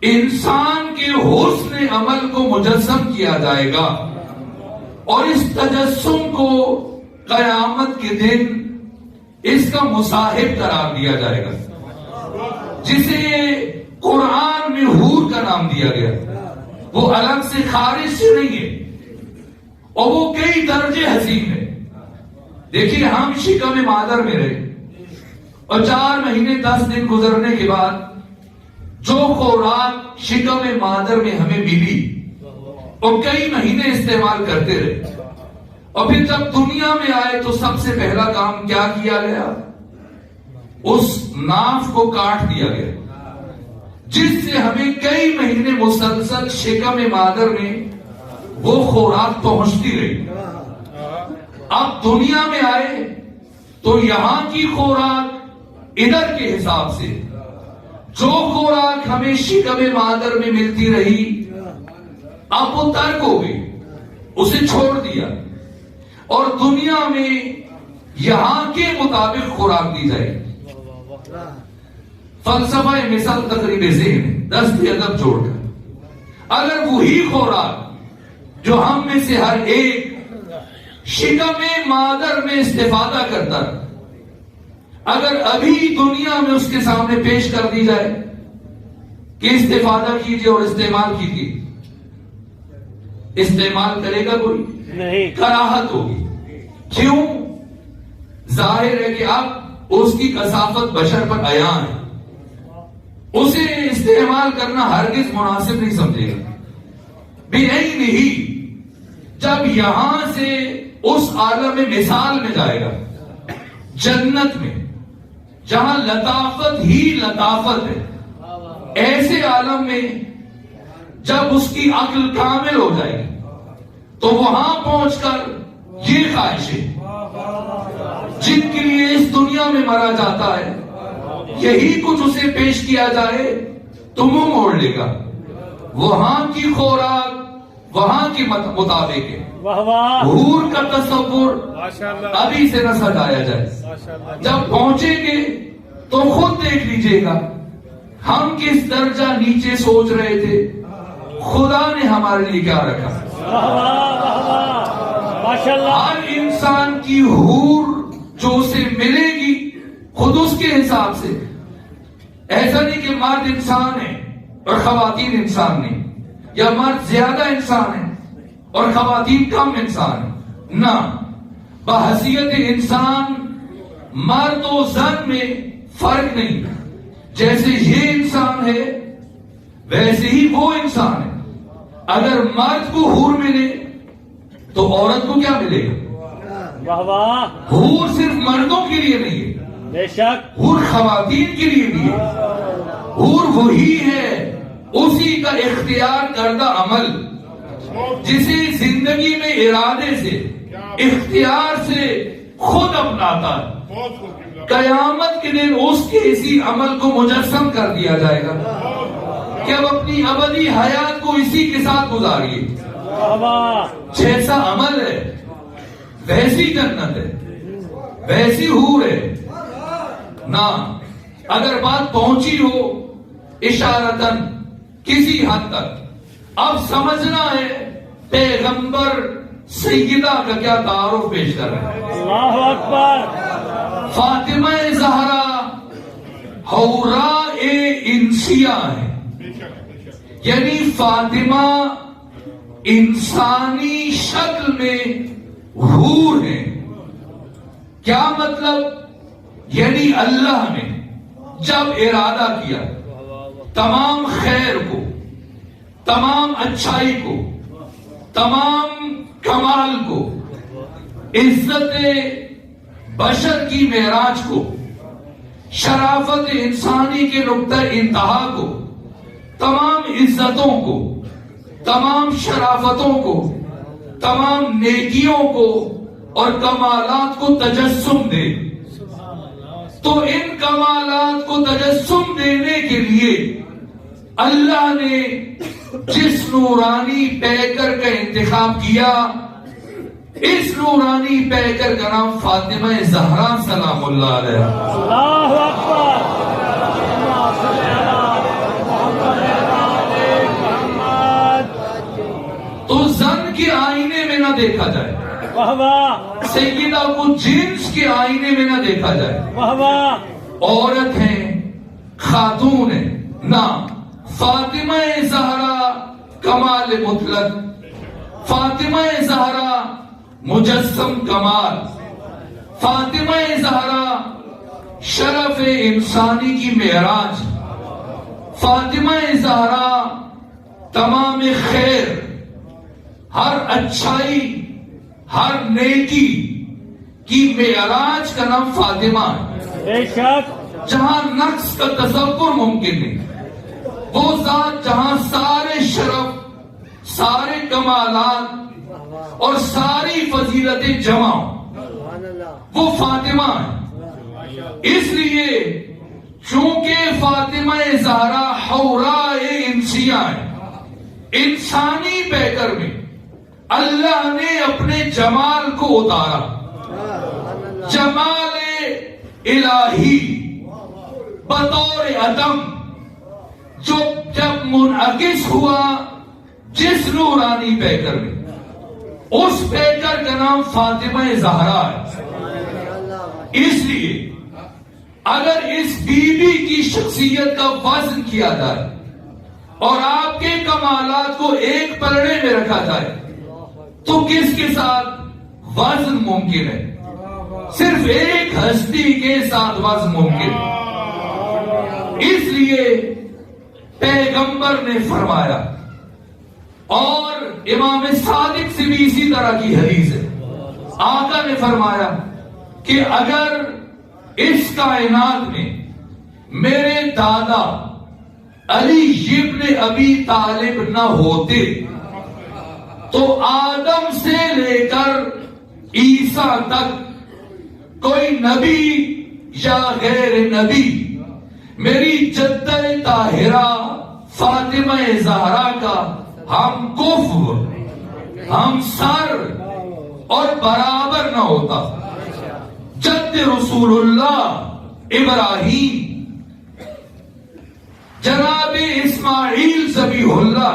C: انسان کے حسن عمل کو مجسم کیا جائے گا، اور اس تجسم کو قیامت کے دن اس کا مصاحب قرار دیا جائے گا، جسے قرآن میں حور کا نام دیا گیا۔ وہ الگ سے خارج سے نہیں ہے، اور وہ کئی درجے حسین ہے۔ دیکھیے ہم شکم مادر میں رہے، اور 4 مہینے 10 دن گزرنے کے بعد جو خوراک شکم مادر میں ہمیں ملی اور کئی مہینے استعمال کرتے رہے، اور پھر جب دنیا میں آئے تو سب سے پہلا کام کیا کیا گیا؟ اس ناف کو کاٹ دیا گیا، جس سے ہمیں کئی مہینے مسلسل شکم مادر میں وہ خوراک پہنچتی رہی۔ اب دنیا میں آئے تو یہاں کی خوراک ادھر کے حساب سے، جو خوراک ہمیں شکم مادر میں ملتی رہی اب وہ ترک ہو گئی، اسے چھوڑ دیا، اور دنیا میں یہاں کے مطابق خوراک دی جائے۔ فلسفہ مثال تقریب ذہن 10 ادب جوڑ کر، اگر وہی خوراک جو ہم میں سے ہر ایک شکم مادر میں استفادہ کرتا، اگر ابھی دنیا میں اس کے سامنے پیش کر دی جائے کہ استفادہ کیجئے اور استعمال کیجئے، استعمال کرے گا کوئی؟
B: نہیں،
C: کراہت ہوگی۔ کیوں؟ ظاہر ہے کہ اب اس کی کثافت بشر پر عیاں ہے، اسے استعمال کرنا ہرگز مناسب نہیں سمجھے گا۔ بِعَيْنِهِ نہیں، جب یہاں سے اس عالم مثال میں جائے گا، جنت میں جہاں لطافت ہی لطافت ہے، ایسے عالم میں جب اس کی عقل کامل ہو جائے گی تو وہاں پہنچ کر یہ خواہشیں جن کے لیے اس دنیا میں مرا جاتا ہے، یہی کچھ اسے پیش کیا جائے تو منہ موڑ لے گا۔ وہاں کی خوراک وہاں کی مطابق ہے۔ حور کا تصور ابھی سے نہ سجایا جائے، جب پہنچیں گے تو خود دیکھ لیجئے گا ہم کس درجہ نیچے سوچ رہے تھے، خدا نے ہمارے لیے کیا رکھا۔ ہر انسان کی حور جو اسے ملے گی خود اس کے حساب سے، ایسا نہیں کہ مرد انسان ہے اور خواتین انسان نہیں، یا مرد زیادہ انسان ہے اور خواتین کم انسان ہے، نہ، بحیثیت انسان مرد و زن میں فرق نہیں، جیسے یہ انسان ہے ویسے ہی وہ انسان ہے۔ اگر مرد کو حور ملے تو عورت کو کیا ملے گا؟ حور صرف مردوں کے لیے نہیں ہے،
B: بے شک
C: حور خواتین کے لیے بھی ہے۔ حور وہی ہے، اسی کا اختیار کردہ عمل جسے زندگی میں ارادے سے، اختیار سے خود اپناتا ہے، قیامت کے دن اس کے اسی عمل کو مجسم کر دیا جائے گا کہ اب اپنی ابدی حیات کو اسی کے ساتھ گزاریے۔ جیسا عمل ہے
D: ویسی جنت ہے، ویسی حور ہے نہ. اگر بات پہنچی ہو اشارتاً کسی حد تک، اب سمجھنا ہے پیغمبر سیدہ کا کیا تعارف پیش کر رہے ہیں.
B: اللہ اکبر.
D: فاطمہ زہرا حوراء انسیہ ہے، یعنی فاطمہ انسانی شکل میں حور ہے. کیا مطلب؟ یعنی اللہ نے جب ارادہ کیا تمام خیر کو، تمام اچھائی کو، تمام کمال کو، عزت بشر کی معراج کو، شرافت انسانی کے نقطہ انتہا کو، تمام عزتوں کو، تمام شرافتوں کو، تمام نیکیوں کو اور کمالات کو تجسم دے، تو ان کمالات کو تجسم دینے کے لیے اللہ نے جس نورانی پیکر کا انتخاب کیا، اس نورانی پیکر کا نام فاطمہ زہرا سلام اللہ علیہ.
B: اللہ اکبر.
D: تو زن کے آئینے میں نہ دیکھا جائے،
B: واہ واہ.
D: سیدہ کو جنس کے آئینے میں نہ دیکھا جائے.
B: واہ واہ.
D: عورت ہیں، خاتون ہے نہ. فاطمہ زہرا کمال مطلق، فاطمہ زہرا مجسم کمال، فاطمہ زہرا شرف انسانی کی معراج، فاطمہ زہرا تمام خیر، ہر اچھائی، ہر نیکی کی معراج کا نام فاطمہ ہے.
B: بے شک.
D: جہاں نقص کا تصور ممکن نہیں، وہ ذات جہاں سارے شرف، سارے کمالات اور ساری فضیلتیں جمع وہ فاطمہ ہے. اس لیے چونکہ فاطمہ زہرا حوراء انسیہ ہے، انسانی پیکر میں اللہ نے اپنے جمال کو اتارا، جمال الہی بطور عدم، جو جب منعکس ہوا جس نورانی پیکر میں، اس پیکر کا نام فاطمہ زہرا ہے. اس لیے اگر اس بی بی کی شخصیت کا وزن کیا جائے اور آپ کے کمالات کو ایک پلڑے میں رکھا جائے تو کس کے ساتھ وزن ممکن ہے؟ صرف ایک ہستی کے ساتھ وزن ممکن ہے. اس لیے پیغمبر نے فرمایا، اور امام صادق سے بھی اسی طرح کی حدیث ہے، آقا نے فرمایا کہ اگر اس کائنات میں میرے دادا علی ابن ابی طالب نہ ہوتے تو آدم سے لے کر عیسیٰ تک کوئی نبی یا غیر نبی میری جدہ طاہرہ فاطمہ زہرا کا ہم کف، ہم سر اور برابر نہ ہوتا. جد رسول اللہ ابراہیم، جناب اسماعیل ذبیح اللہ،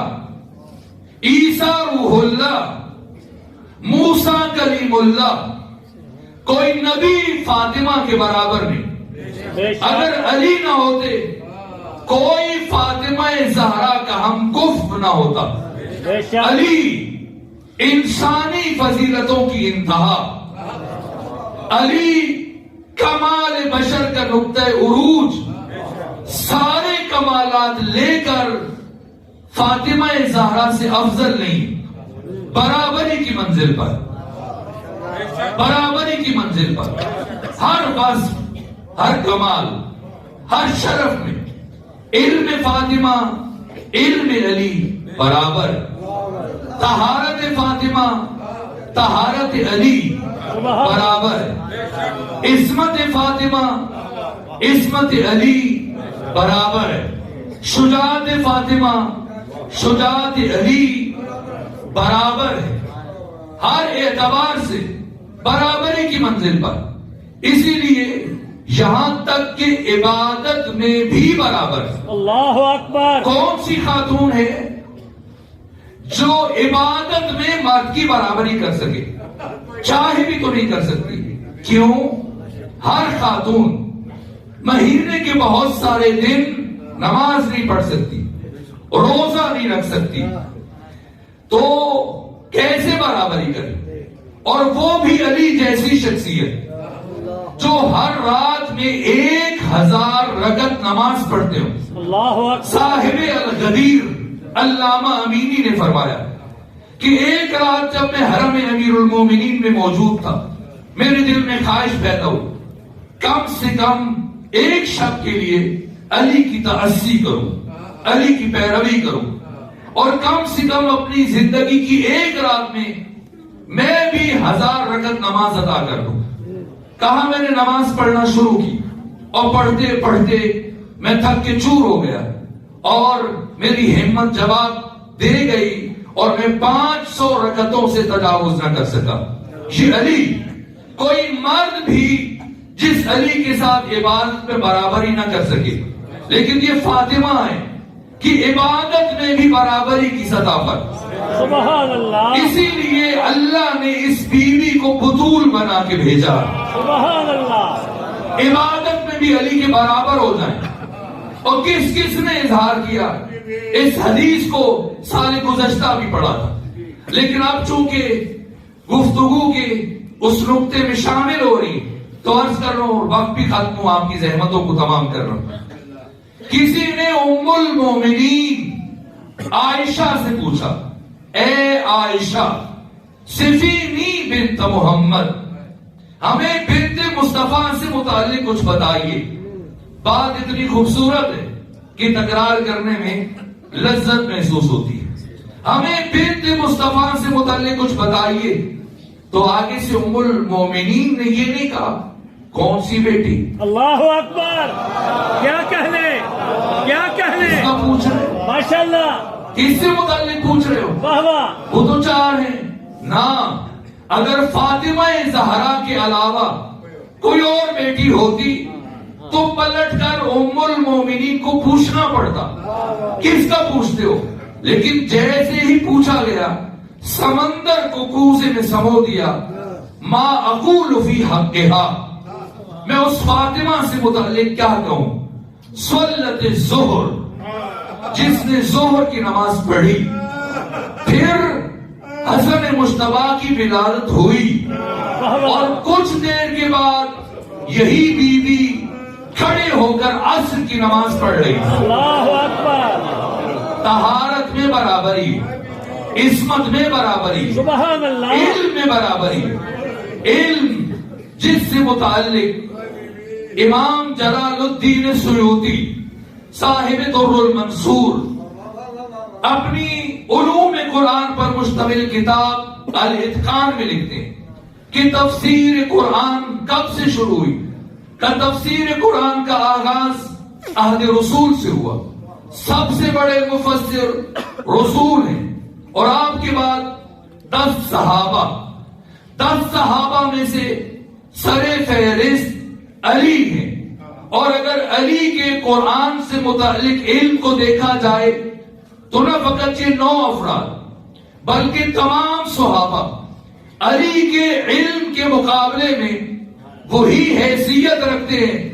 D: عیسیٰ روح اللہ، موسیٰ کلیم اللہ، کوئی نبی فاطمہ کے برابر نہیں. اگر علی نہ ہوتے کوئی فاطمہ زہرا کا ہم کف نہ ہوتا. علی انسانی فضیلتوں کی انتہا، علی کمال بشر کا نقطہ عروج، سارے کمالات لے کر فاطمہ زہرا سے افضل نہیں، برابری کی منزل پر، برابری کی منزل پر، ہر وصف، ہر کمال، ہر شرف میں علم فاطمہ، علم علی برابر. طہارت فاطمہ، طہارت علی برابر. عصمت فاطمہ، عصمت علی برابر. شجاعت فاطمہ، شجاعت علی برابر ہے. ہر اعتبار سے برابری کی منزل پر. اسی لیے یہاں تک کہ عبادت میں بھی برابر.
B: اللہ اکبر.
D: کون سی خاتون ہے جو عبادت میں مرد کی برابری کر سکے؟ چاہے بھی تو نہیں کر سکتی. کیوں؟ ہر خاتون مہینے کے بہت سارے دن نماز نہیں پڑھ سکتی، روزہ نہیں رکھ سکتی، تو کیسے برابری کرے؟ اور وہ بھی علی جیسی شخصیت جو ہر رات میں 1000 رکعت نماز پڑھتے ہوں.
B: اللہ اکبر.
D: صاحب الغدیر علامہ امینی نے فرمایا کہ ایک رات جب میں حرم امیر المومنین میں موجود تھا، میرے دل میں خواہش پیدا ہوئی کم سے کم ایک شب کے لیے علی کی تعصی کروں، علی کی پیروی کروں، اور کم سے کم اپنی زندگی کی ایک رات میں بھی 1000 رکعت نماز ادا کر دوں. کہا میں نے نماز پڑھنا شروع کی اور پڑھتے پڑھتے میں تھک کے چور ہو گیا اور میری ہمت جواب دے گئی اور میں 500 رکعتوں سے تجاوز نہ کر سکا. یہ علی، کوئی مرد بھی جس علی کے ساتھ عبادت میں برابری نہ کر سکے، لیکن یہ فاطمہ ہے کہ عبادت میں بھی برابری کی سطح پر.
B: سبحان اللہ.
D: اسی لیے اللہ نے اس بیوی کو بطول بنا کے بھیجا.
B: سبحان اللہ.
D: عبادت میں بھی علی کے برابر ہو جائیں. اور کس کس نے اظہار کیا؟ اس حدیث کو سال گزشتہ بھی پڑھا تھا، لیکن اب چونکہ گفتگو کے اس نقطے میں شامل ہو رہی تو عرض کر رہا ہوں، وقت بھی ختم ہوں، آپ کی زحمتوں کو تمام کر رہا ہوں. کسی نے ام المومنین عائشہ سے پوچھا، اے عائشہ صفینی بنت محمد، ہمیں بنت مصطفیٰ سے متعلق کچھ بتائیے. بات اتنی خوبصورت ہے کہ تکرار کرنے میں لذت محسوس ہوتی ہے. ہمیں بنت مصطفیٰ سے متعلق کچھ بتائیے. تو آگے سے ام المومنین نے یہ نہیں کہا کون سی بیٹی.
B: اللہ اکبر. کیا کہنے، کیا کہنے.
D: اس کا پوچھ رہے،
B: ماشاء اللہ.
D: کس سے متعلق پوچھ رہے ہو؟
B: واہ واہ.
D: وہ تو 4 ہیں نا. اگر فاطمہ زہرا کے علاوہ کوئی اور بیٹی ہوتی تو پلٹ کر ام المومنین کو پوچھنا پڑتا کس کا پوچھتے ہو. لیکن جیسے ہی پوچھا گیا سمندر کو کوزے میں سمو دیا. ما اقول فی حقہا، میں اس فاطمہ سے متعلق کیا کہوں. صلت الظہر، جس نے ظہر کی نماز پڑھی، پھر حسن مجتبی کی ولادت ہوئی، اور کچھ دیر کے بعد یہی بیوی کھڑے ہو کر عصر کی نماز پڑھ رہی.
B: اللہ اکبر.
D: طہارت میں برابری، عصمت میں برابری،
B: سبحان اللہ.
D: علم میں برابری. علم جس سے متعلق امام جلال الدین سیوطی صاحب در المنصور اپنی علوم قرآن پر مشتمل کتاب الاتقان میں لکھتے ہیں کہ تفسیر قرآن کب سے شروع ہوئی. کہ تفسیر قرآن کا آغاز عہد رسول سے ہوا. سب سے بڑے مفسر رسول ہیں، اور آپ کے بعد 10 صحابہ. 10 صحابہ میں سے سر فہرست علی ہیں. اور اگر علی کے قرآن سے متعلق علم کو دیکھا جائے تو نہ فقط یہ 9 افراد بلکہ تمام صحابہ علی کے علم کے مقابلے میں وہی حیثیت رکھتے ہیں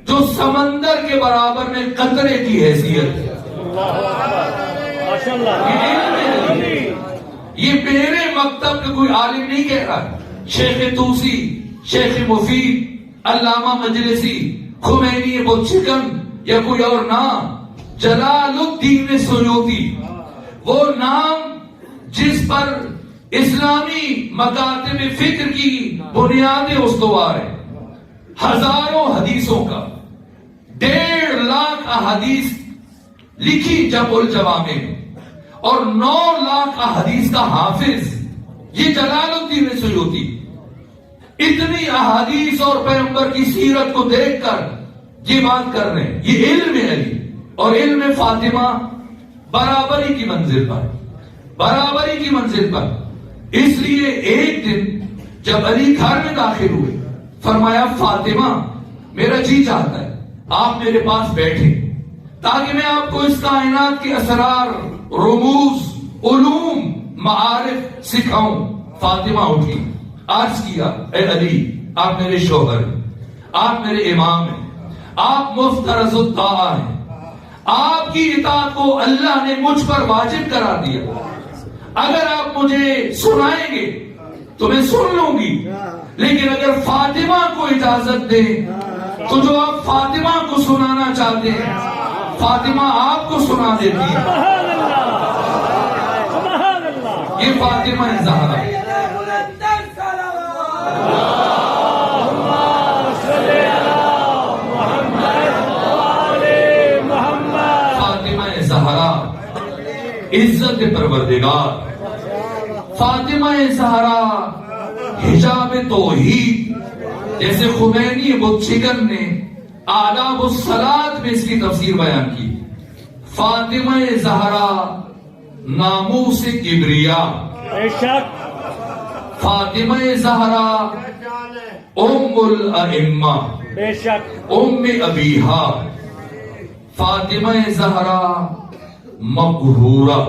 D: جو سمندر کے برابر میں قطرے کی حیثیت ہے.
B: ماشاء اللہ.
D: یہ میرے مکتب کا کوئی عالم نہیں کہہ رہا ہے. شیخ توسی، شیخ مفید، علامہ مجلسی، خمینی بچکن یا کوئی اور نام، جلال الدین سیوطی، وہ نام جس پر اسلامی مکاتب فکر کی بنیادیں استوار ہیں. ہزاروں حدیثوں کا 1.5 لاکھ احادیث لکھی جمع الجوامع میں، اور 9 لاکھ احادیث کا حافظ یہ جلال الدین سیوطی. اتنی احادیث اور پیغمبر کی سیرت کو دیکھ کر یہ بات کر رہے ہیں. یہ علم علی اور علم فاطمہ برابری کی منزل پر، برابری کی منزل پر. اس لیے ایک دن جب علی گھر میں داخل ہوئے فرمایا فاطمہ میرا جی چاہتا ہے آپ میرے پاس بیٹھے تاکہ میں آپ کو اس کائنات کے اسرار، رموز، علوم، معارف سکھاؤں۔ فاطمہ اٹھی، عرض کیا اے علی آپ میرے شوہر ہیں، آپ میرے امام ہیں، آپ مفترض الطاعہ ہیں، آپ کی اطاعت کو اللہ نے مجھ پر واجب کرا دیا، اگر آپ مجھے سنائیں گے تو میں سن لوں گی، لیکن اگر فاطمہ کو اجازت دیں تو جو آپ فاطمہ کو سنانا چاہتے ہیں فاطمہ آپ کو سنا دیتی ہے۔
B: سبحان اللہ، سبحان اللہ۔
D: یہ فاطمہ زہرا، فاطمہ زہرا عزت پروردگار، فاطمہ زہرا حجاب توحید، جیسے خمینی بتشکن نے آداب الصلاۃ میں اس کی تفسیر بیان کی۔ فاطمہ زہرا ناموس کبریا،
B: بے شک،
D: فاطمہ زہرا ام الائمہ،
B: بے شک،
D: ام ابیہا، فاطمہ زہرا مقہورہ،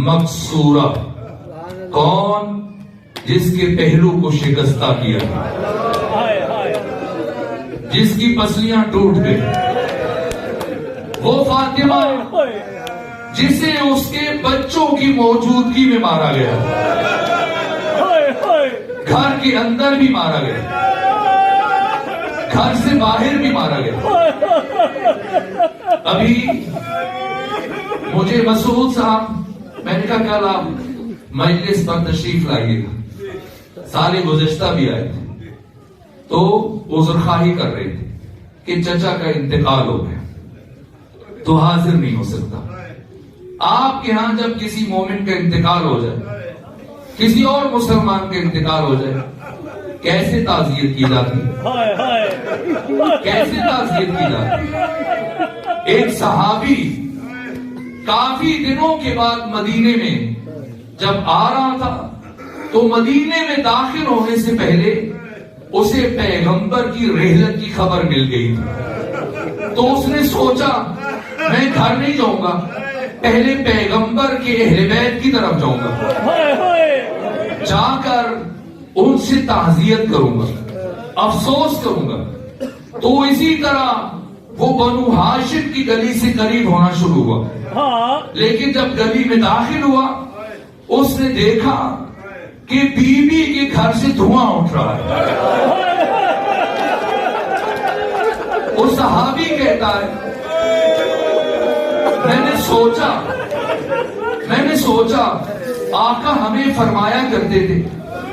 D: مقصورہ، کون؟ جس کے پہلو کو شکستہ کیا،
B: ہائے ہائے،
D: جس کی پسلیاں ٹوٹ گئی، وہ فاطمہ
B: ہائے،
D: جسے اس کے بچوں کی موجودگی میں مارا گیا،
B: ہائے ہائے،
D: گھر کے اندر بھی مارا گیا، گھر سے باہر بھی مارا گیا۔ ابھی مجھے مسعود صاحب، میں نے کہا کل آپ مجلس پر تشریف لائیے گا، سال گزشتہ بھی آئے تھے تو عذر خواہی کر رہے تھے کہ چچا کا انتقال ہو گیا تو حاضر نہیں ہو سکتا۔ آپ کے ہاں جب کسی مومن کا انتقال ہو جائے، کسی اور مسلمان کا انتقال ہو جائے، کیسے تعزیت کی جاتی،
B: ہائے ہائے،
D: کیسے تعزیت کی جاتی؟ ایک صحابی کافی دنوں کے بعد مدینے میں جب آ رہا تھا تو مدینے میں داخل ہونے سے پہلے اسے پیغمبر کی رحلت کی خبر مل گئی تھی، تو اس نے سوچا میں گھر نہیں جاؤں گا، پہلے پیغمبر کے اہل بیت کی طرف جاؤں گا،
B: ہائے ہائے،
D: جا کر ان سے تعزیت کروں گا، افسوس کروں گا۔ تو اسی طرح وہ بنو ہاشم کی گلی سے قریب ہونا شروع ہوا،
B: ہاں،
D: لیکن جب گلی میں داخل ہوا اس نے دیکھا کہ بیوی کے گھر سے دھواں اٹھ رہا ہے۔ وہ صحابی کہتا ہے میں نے سوچا آقا ہمیں فرمایا کرتے تھے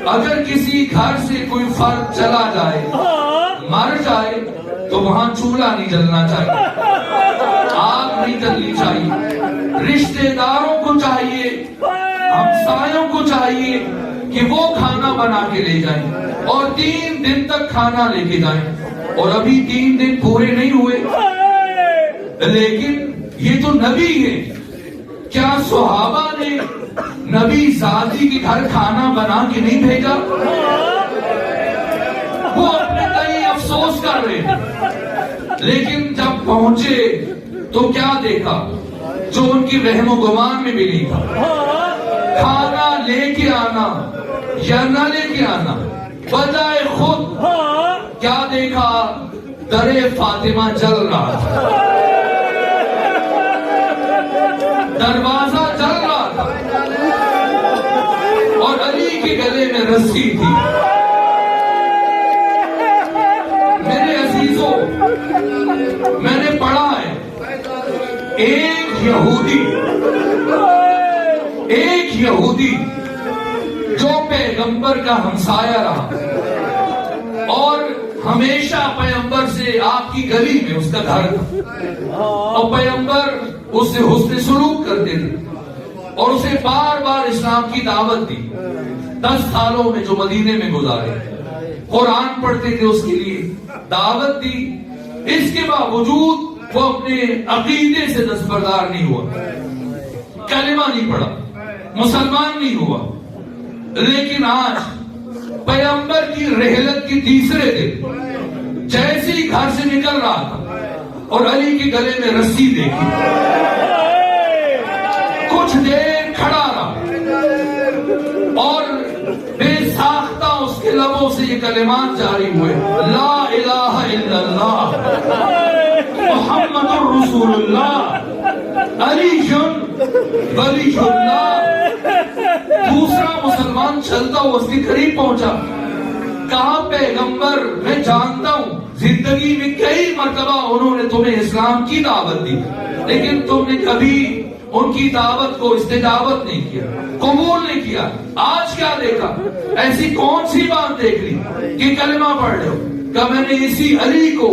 D: اگر کسی گھر سے کوئی فرد چلا جائے، مر جائے تو وہاں چولہا نہیں جلنا چاہیے، آگ نہیں جلنی چاہیے، رشتہ داروں کو چاہیے، ہمسایوں کو چاہیے کہ وہ کھانا بنا کے لے جائیں اور 3 دن تک کھانا لے کے جائیں، اور ابھی 3 دن پورے نہیں ہوئے لیکن یہ تو نبی ہے، کیا صحابہ نے نبی ذاتی کے گھر کھانا بنا کے نہیں بھیجا؟ وہ اپنے تئیں افسوس کر رہے ہیں، لیکن جب پہنچے تو کیا دیکھا جو ان کی رحم و گمان میں بھی نہیں تھا؟ کھانا لے کے آنا یا نہ لے کے آنا بجائے خود کیا دیکھا؟ در فاطمہ جل رہا تھا، دروازہ جل رہا تھا اور علی کے گلے میں رسی تھی۔ میرے عزیزوں، میں نے پڑھا ہے ایک یہودی جو پیغمبر کا ہمسایہ رہا اور ہمیشہ پیغمبر سے آپ کی گلی میں اس کا گھر تھا اور پیغمبر اس سے حسن سلوک کرتے تھے اور اسے بار بار اسلام کی دعوت دی۔ 10 سالوں میں جو مدینے میں گزارے، قرآن پڑھتے تھے، اس کے لیے دعوت دی، اس کے باوجود وہ اپنے عقیدے سے دستبردار نہیں ہوا، کلمہ نہیں پڑھا، مسلمان نہیں ہوا۔ لیکن آج پیغمبر کی رحلت کی تیسرے دن جیسے ہی گھر سے نکل رہا تھا اور علی کے گلے میں رسی دیکھی، کچھ دیر کھڑا رہا اور بے ساختہ اس کے لبوں سے یہ کلمات جاری ہوئے، لا الہ الا اللہ محمد الرسول اللہ علی ولی اللہ۔ دوسرا مسلمان چلتا ہوا اس کے قریب پہنچا، کہا پیغمبر میں جانتا ہوں زندگی میں کئی مرتبہ انہوں نے تمہیں اسلام کی دعوت دی، لیکن تم نے کبھی ان کی دعوت کو استجابت نہیں کیا، قبول نہیں کیا، آج کیا دیکھا؟ ایسی کون سی بات دیکھ لی کہ کلمہ پڑھ رہے ہو؟ کہ میں نے اسی علی کو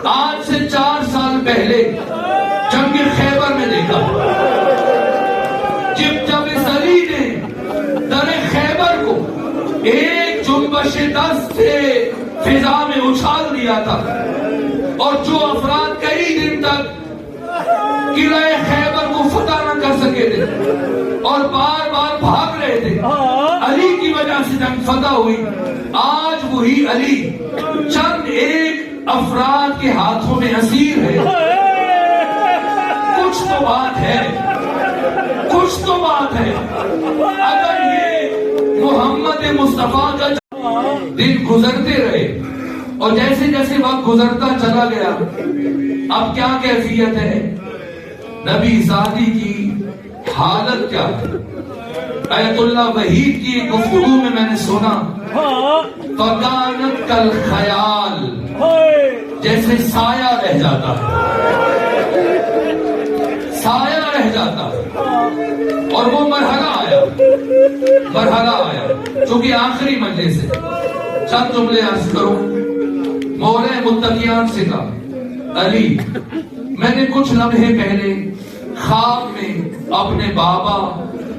D: آج سے 4 سال پہلے جنگ خیبر میں دیکھا، جب اس علی نے در خیبر کو ایک جنبش دست سے فضا میں اچھال دیا تھا، اور جو افراد کئی دن تک قلعہ خیبر کو فتح نہ کر سکے تھے اور بار بار بھاگ رہے تھے، علی کی وجہ سے جنگ فتح ہوئی۔ آج وہی علی چند ایک افراد کے ہاتھوں میں اسیر ہے۔ کچھ تو بات ہے، کچھ تو بات ہے۔ اگر یہ محمد مصطفیٰ کا دن گزرتے رہے اور جیسے جیسے وقت گزرتا چلا گیا، اب کیا کیفیت ہے؟ نبی زادی کی حالت کیا ہے؟ آیت اللہ وحید کی گفتگو میں نے سنا، فَكَانَتْ كَالْخَيَالِ، جیسے سایہ رہ جاتا ہے، سایہ رہ جاتا ہے۔ اور وہ مرحلہ آیا چونکہ آخری مجلس سے چند جملے عرض کروں۔ مولا متقیان سے کہا، علی میں نے کچھ لمحے پہلے خواب میں اپنے بابا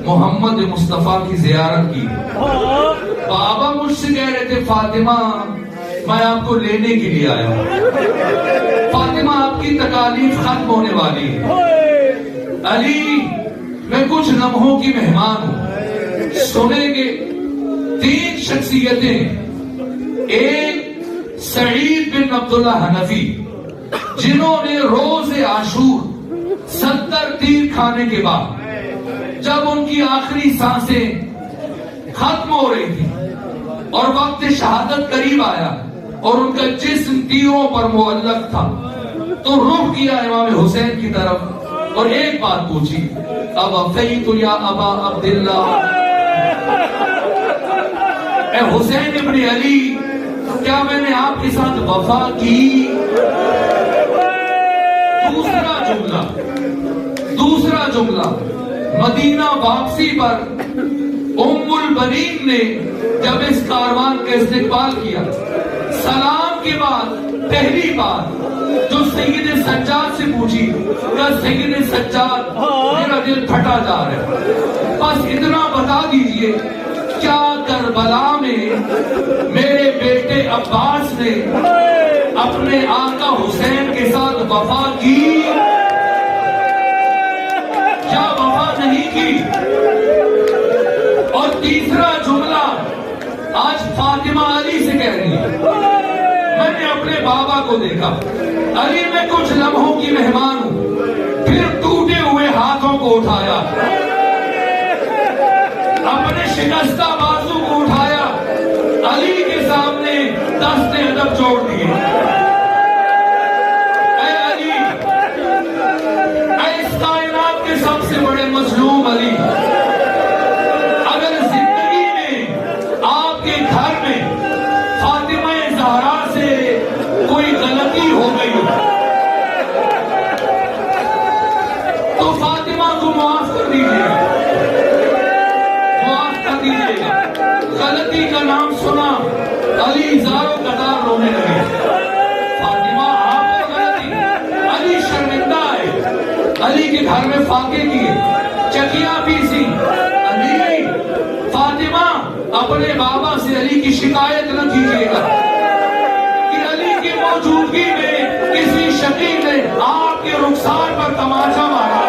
D: محمد مصطفیٰ کی زیارت کی۔ بابا مجھ سے کہہ رہے تھے، فاطمہ میں آپ کو لینے کے لیے آیا ہوں، فاطمہ آپ کی تکالیف ختم ہونے والی ہے۔ علی میں کچھ لمحوں کی مہمان ہوں، سنیں گے 3 شخصیتیں، ایک سعید بن عبداللہ حنفی جنہوں نے روز عاشور 70 تیر کھانے کے بعد جب ان کی آخری سانسیں ختم ہو رہی تھی اور وقت شہادت قریب آیا اور ان کا جسم تیروں پر معلق تھا، تو رخ کیا امام حسین کی طرف اور ایک بات پوچھی، اب افیت یا ابا عبداللہ، اے حسین ابن علی کیا میں نے آپ کے ساتھ وفا کی؟ دوسرا جملہ مدینہ واپسی پر ام البنین نے جب اس کاروان کا استقبال کیا، سلام کے بعد پہلی بات جو سید سجاد سے پوچھی کہ سید سجاد میرا دل پھٹا جا رہا ہے، بس اتنا بتا دیجئے کیا کربلا میں میرے بیٹے عباس نے اپنے آقا حسین کے ساتھ وفا کی یا وفا نہیں کی؟ اور تیسرا جملہ آج فاطمہ علی سے کہہ رہی ہے، میں نے اپنے بابا کو دیکھا، علی میں کچھ لمحوں کی مہمان ہوں، پھر ٹوٹے ہوئے ہاتھوں کو اٹھایا، اپنے شکستہ بازو کو اٹھایا، علی کے سامنے دست ادب چھوڑ دیے۔ اے علی، اے اس کائنات کے سب سے بڑے مظلوم علی، اگر زندگی میں آپ کے گھر میں فاطمہ زہرا سے کوئی غلطی ہو گئی تو فاطمہ کو معاف کر دیجیے گا، معاف کر دیجیے گا۔ غلطی کا نام سنا علی زاروں قطار رونے لگے، فاطمہ آپ کو غلطی، علی شرمندہ ہے، علی کے گھر میں فاقے کیے، چکیاں پیسی، علی فاطمہ اپنے بابا سے علی کی شکایت نہ کیجیے گا کہ علی کی موجودگی میں کسی شقی نے آپ کے رخسار پر تماچا مارا۔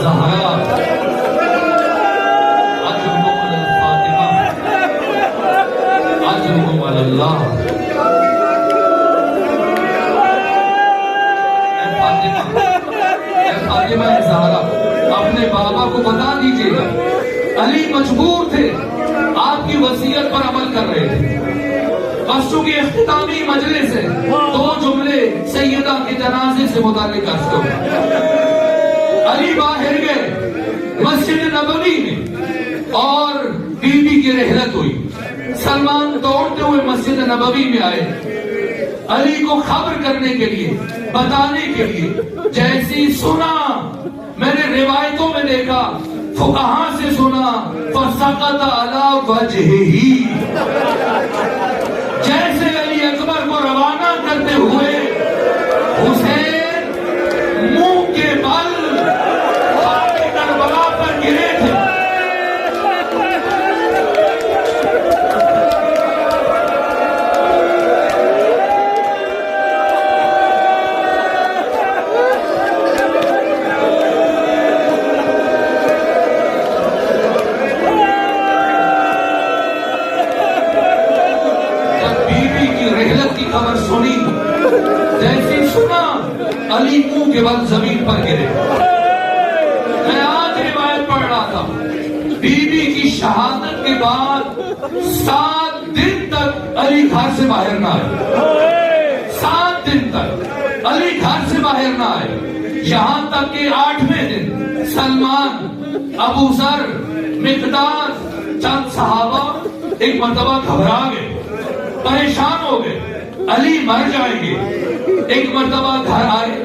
D: الزہرا اجرهم علی الفاطمہ اجرهم علی اللہ. اے فاطمہ زہرا، اپنے بابا کو بتا دیجئے گا علی مجبور تھے، آپ کی وصیت پر عمل کر رہے تھے. بس چونکہ اختتامی مجلس ہے، 2 جملے سیدہ کے جنازے سے متعلق عرض کروں. علی باہر گئے مسجد نبوی میں اور بی بی کی رحلت ہوئی. سلمان دوڑتے ہوئے مسجد نبوی میں آئے علی کو خبر کرنے کے لیے، بتانے کے لیے. جیسی سنا، میں نے روایتوں میں دیکھا، فقہاء سے سنا، فسقط علی وجہہ. جیسے علی اکبر کو روانہ کرتے ہوئے حسین منہ کے بل خاک کربلا پر گرے تھے. خبر سنی، جیسی سنا، علی منہ کے بل زمین پر گرے. میں آج روایت پڑھ رہا تھا، بی بی کی شہادت کے بعد 7 دن تک علی گھر سے باہر نہ آئے. 7 دن تک علی گھر سے باہر نہ آئے. یہاں تک کہ 8ویں دن سلمان، ابو ذر، مقداد، چند صحابہ ایک مرتبہ گھبرا گئے، پریشان ہو گئے، علی مر جائیں گے. ایک مرتبہ گھر آئے،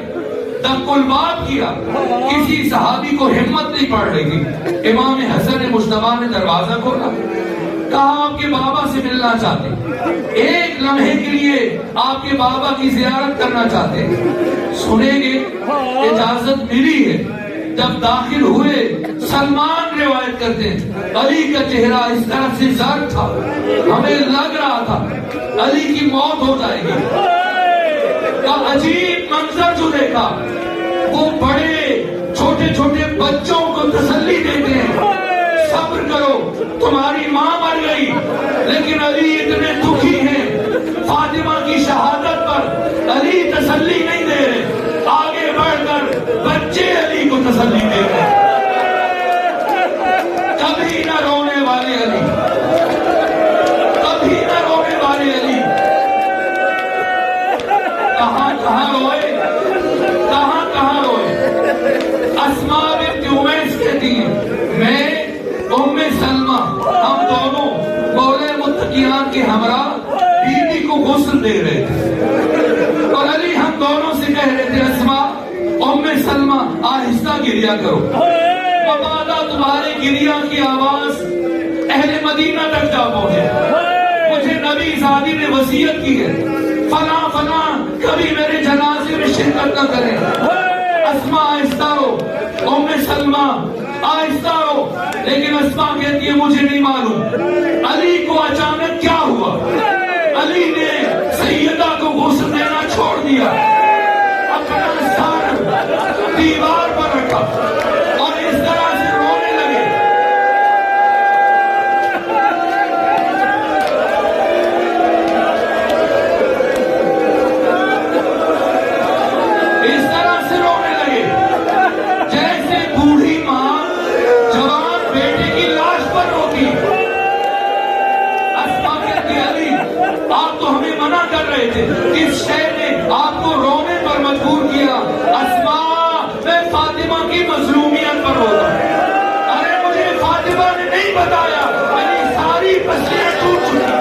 D: دق الباب کیا، کسی صحابی کو ہمت نہیں پڑ رہی تھی. امام حسن مجتبی نے دروازہ کھولا، کہا آپ کے بابا سے ملنا چاہتے، ایک لمحے کے لیے آپ کے بابا کی زیارت کرنا چاہتے. سنیں گے؟ اجازت ملی ہے. جب داخل ہوئے، سلمان روایت کرتے ہیں علی کا چہرہ اس طرح سے زرد تھا، ہمیں لگ رہا تھا علی کی موت ہو جائے گی. کا عجیب منظر جو دیکھا، وہ بڑے چھوٹے چھوٹے بچوں کو تسلی دیتے ہیں، صبر کرو، تمہاری ماں مر گئی. لیکن علی اتنے دکھی ہیں فاطمہ کی شہادت پر، علی تسلی نہیں دے رہے. آگے بڑھ کر بچے علی کو تسلی دے رہے. کبھی نہ رونے والے علی، کبھی نہ رونے والے علی. کہاں کہاں روئے، کہاں کہاں روئے. اسماء بنت امیس کہتی ہیں میں ام سلمہ، ہم دونوں مولا متقیان کے ہمراہ بی بی کو غسل دے رہے تھے، اور علی ہم دونوں سے کہہ رہے تھے اسماء، ام سلمہ آہستہ گریا کرو، مبادا تمہارے گریا کی آواز اہل مدینہ تک جا پہنچے. مجھے نبی زادی نے وصیت کی ہے فلاں فلاں کبھی میرے جنازے میں شرکت نہ کریں. اسماء آہستہ رو، ام سلمہ آہستہ رو. لیکن اسماء کہتی ہے مجھے نہیں معلوم علی کو اچانک کیا ہوا. علی نے سیدہ کو غسل دینا چھوڑ دیا، اپنا سر دیوار پر رکھا اور اس طرح سے رونے لگے. اس طرح سے رونے لگے جیسے بوڑھی ماں جوان بیٹے کی لاش پر روتی. اسماء کہتی علی آپ تو ہمیں منع کر رہے تھے، اس شے نے آپ کو رونے پر مجبور کیا. اسماء میں فاطمہ کی مظلومیت پر روتا. ارے مجھے فاطمہ نے نہیں بتایا، میری ساری پسلیاں ٹوٹ چکی.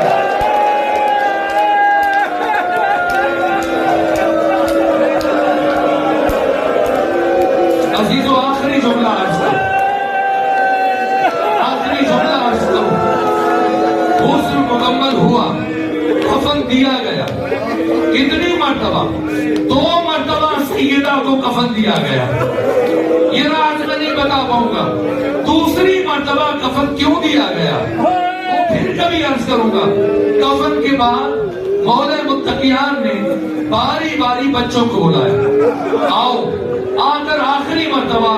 D: عزیزو آخری جملہ عرض کروں، آخری جملہ عرض کروں. غسل مکمل ہوا، کفن دیا گیا. کتنی مرتبہ؟ 2 مرتبہ سیدہ کو کفن دیا گیا. یہ راز میں نہیں بتا پاؤں گا دوسری مرتبہ کفن کیوں دیا گیا، وہ پھر کبھی عرض کروں گا. کفن کے بعد مولا متقیان نے باری باری بچوں کو بلایا، آؤ. آ کر آخری مرتبہ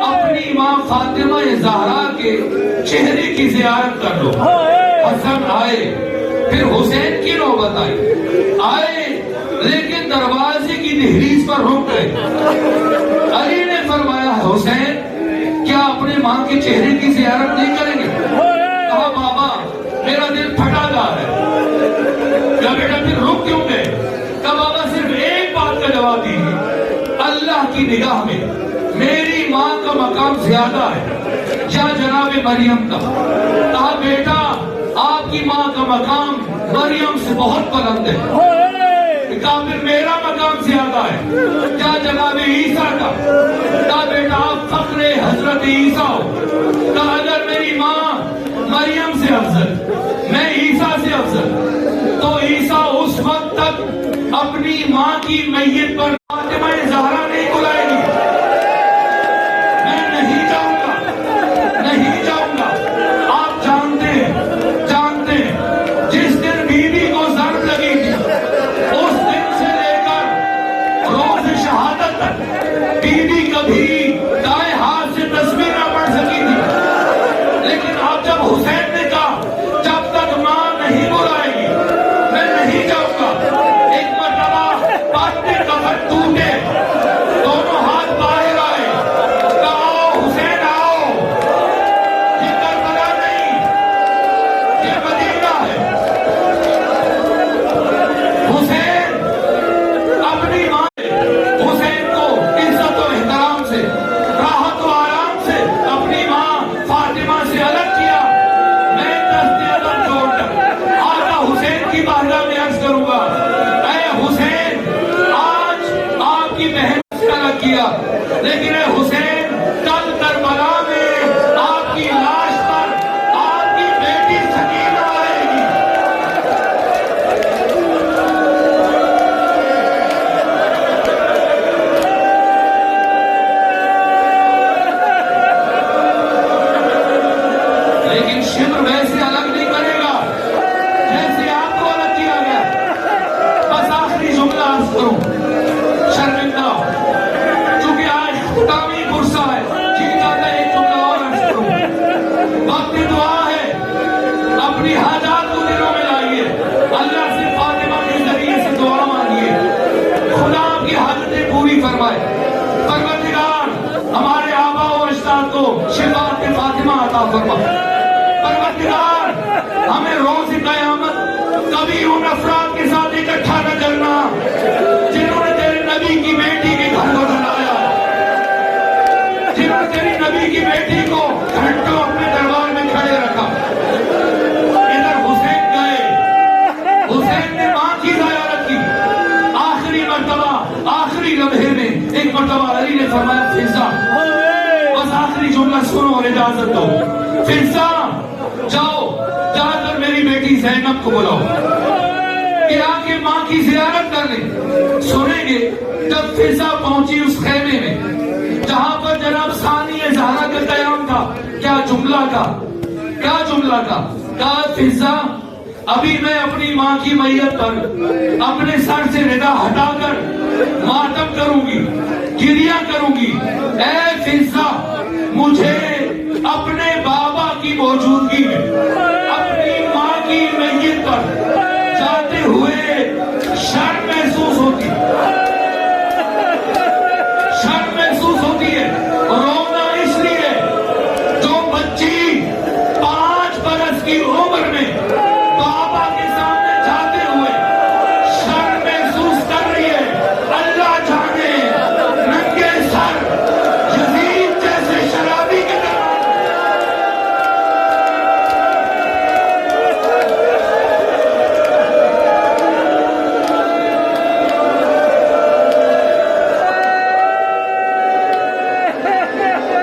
D: اپنی زیارت کر لو. حسن آئے, پھر حسین کی نوبت آئے, لیکن دروازے کی دہلیز پر رک گئے. علی نے فرمایا حسین کیا اپنے ماں کے چہرے کی زیارت نہیں کریں گے؟ کہا بابا میرا دل پھٹا جا رہا ہے. کیا بیٹا پھر رک کیوں گئے؟ کہا بابا صرف ایک بات کا جواب دیجیے, اللہ کی نگاہ میں میری ماں کا مقام زیادہ ہے یا جناب مریم کا؟ کہا بیٹا آپ کی ماں کا مقام مریم سے بہت بلند ہے. کہا پھر میرا مقام زیادہ ہے کیا جناب عیسیٰ کا؟ کہا بیٹا آپ فخر حضرت عیسیٰ ہو. کہا اگر میری ماں مریم سے افضل, میں عیسیٰ سے افضل, تو عیسیٰ اس وقت تک اپنی ماں کی میت پر فاطمہ زہرا نہیں بلائے گی. میں نہیں جاؤں گا, نہیں جاؤں گا. آپ جانتے ہیں جس دن بیوی کو ضرب لگی تھی اس دن سے لے کر روز شہادت تک بیوی کبھی دائیں ہاتھ سے تسبیح نہ پڑھ سکی تھی. لیکن اب جب حسین نے کہا جب تک ماں نہیں بلائے گی میں نہیں جاؤں گا, ایک مرتبہ پاٹے کفن ٹوٹے, دونوں ہاتھ باہر آئے, کہا آؤ حسین آؤ, یہ کربلا نہیں یہ مدینہ ہے. حسین اپنی ماں حسین کو عزت و احترام سے, راحت و آرام سے اپنی ماں فاطمہ سے الگ کیا. میں دست عدم چھوڑ کر آقا حسین کی بارگاہ میں عرض کروں گا, اے حسین آج آپ کی بہن سے الگ کیا, لیکن اے حسین کل کربلا میں آپ کی لاش پر آپ کی بیٹی سکینہ آئے گی. لیکن شبر ویسے الگ نہیں کرے گا جیسے آپ کو الگ کیا گیا. بس آخری جملہ عرض کروں, شرمندہ ہوں چونکہ آج ختامی فرصہ ہے, جی چاہتا ہے ایک جملہ اور عرض کروں. وقت دعا ہے, اپنی حاجات کو دلوں میں لائیے, اللہ سے فاطمہ کے ذریعے سے دعا مانگیے, خدا آپ کی حاجتیں پوری فرمائے. پروردگار ہمارے آبا و اجداد کو شفاعت فاطمہ عطا فرما. پروردگار ہمیں روز قیامت کبھی ان افراد کے ساتھ اکٹھا نہ کرنا جنہوں نے تیرے نبی کی بیٹی کے گھر کو جلایا, جنہوں نے تیری نبی کی بیٹی کو گھنٹوں اپنے دربار میں کھڑے رکھا. ادھر حسین گئے, حسین نے ماں کی زیارت کی. آخری مرتبہ آخری لمحے میں ایک مرتبہ علی نے فرمایا فضا, بس آخری جملہ سنو اور اجازت دو. فضا جاؤ جا کر میری بیٹی زینب کو بلاؤ کہ آ کے ماں کی زیارت کر لیں. سنیں گے جب فضا پہنچی اس خیمے میں جہاں پر جناب ثانی زہرا کا قیام تھا, کیا جملہ کا کہا فضا ابھی میں اپنی ماں کی میت پر اپنے سر سے ردا ہٹا کر ماتم کروں گی, گریہ کروں گی. اے فضا مجھے اپنے بابا کی موجودگی میں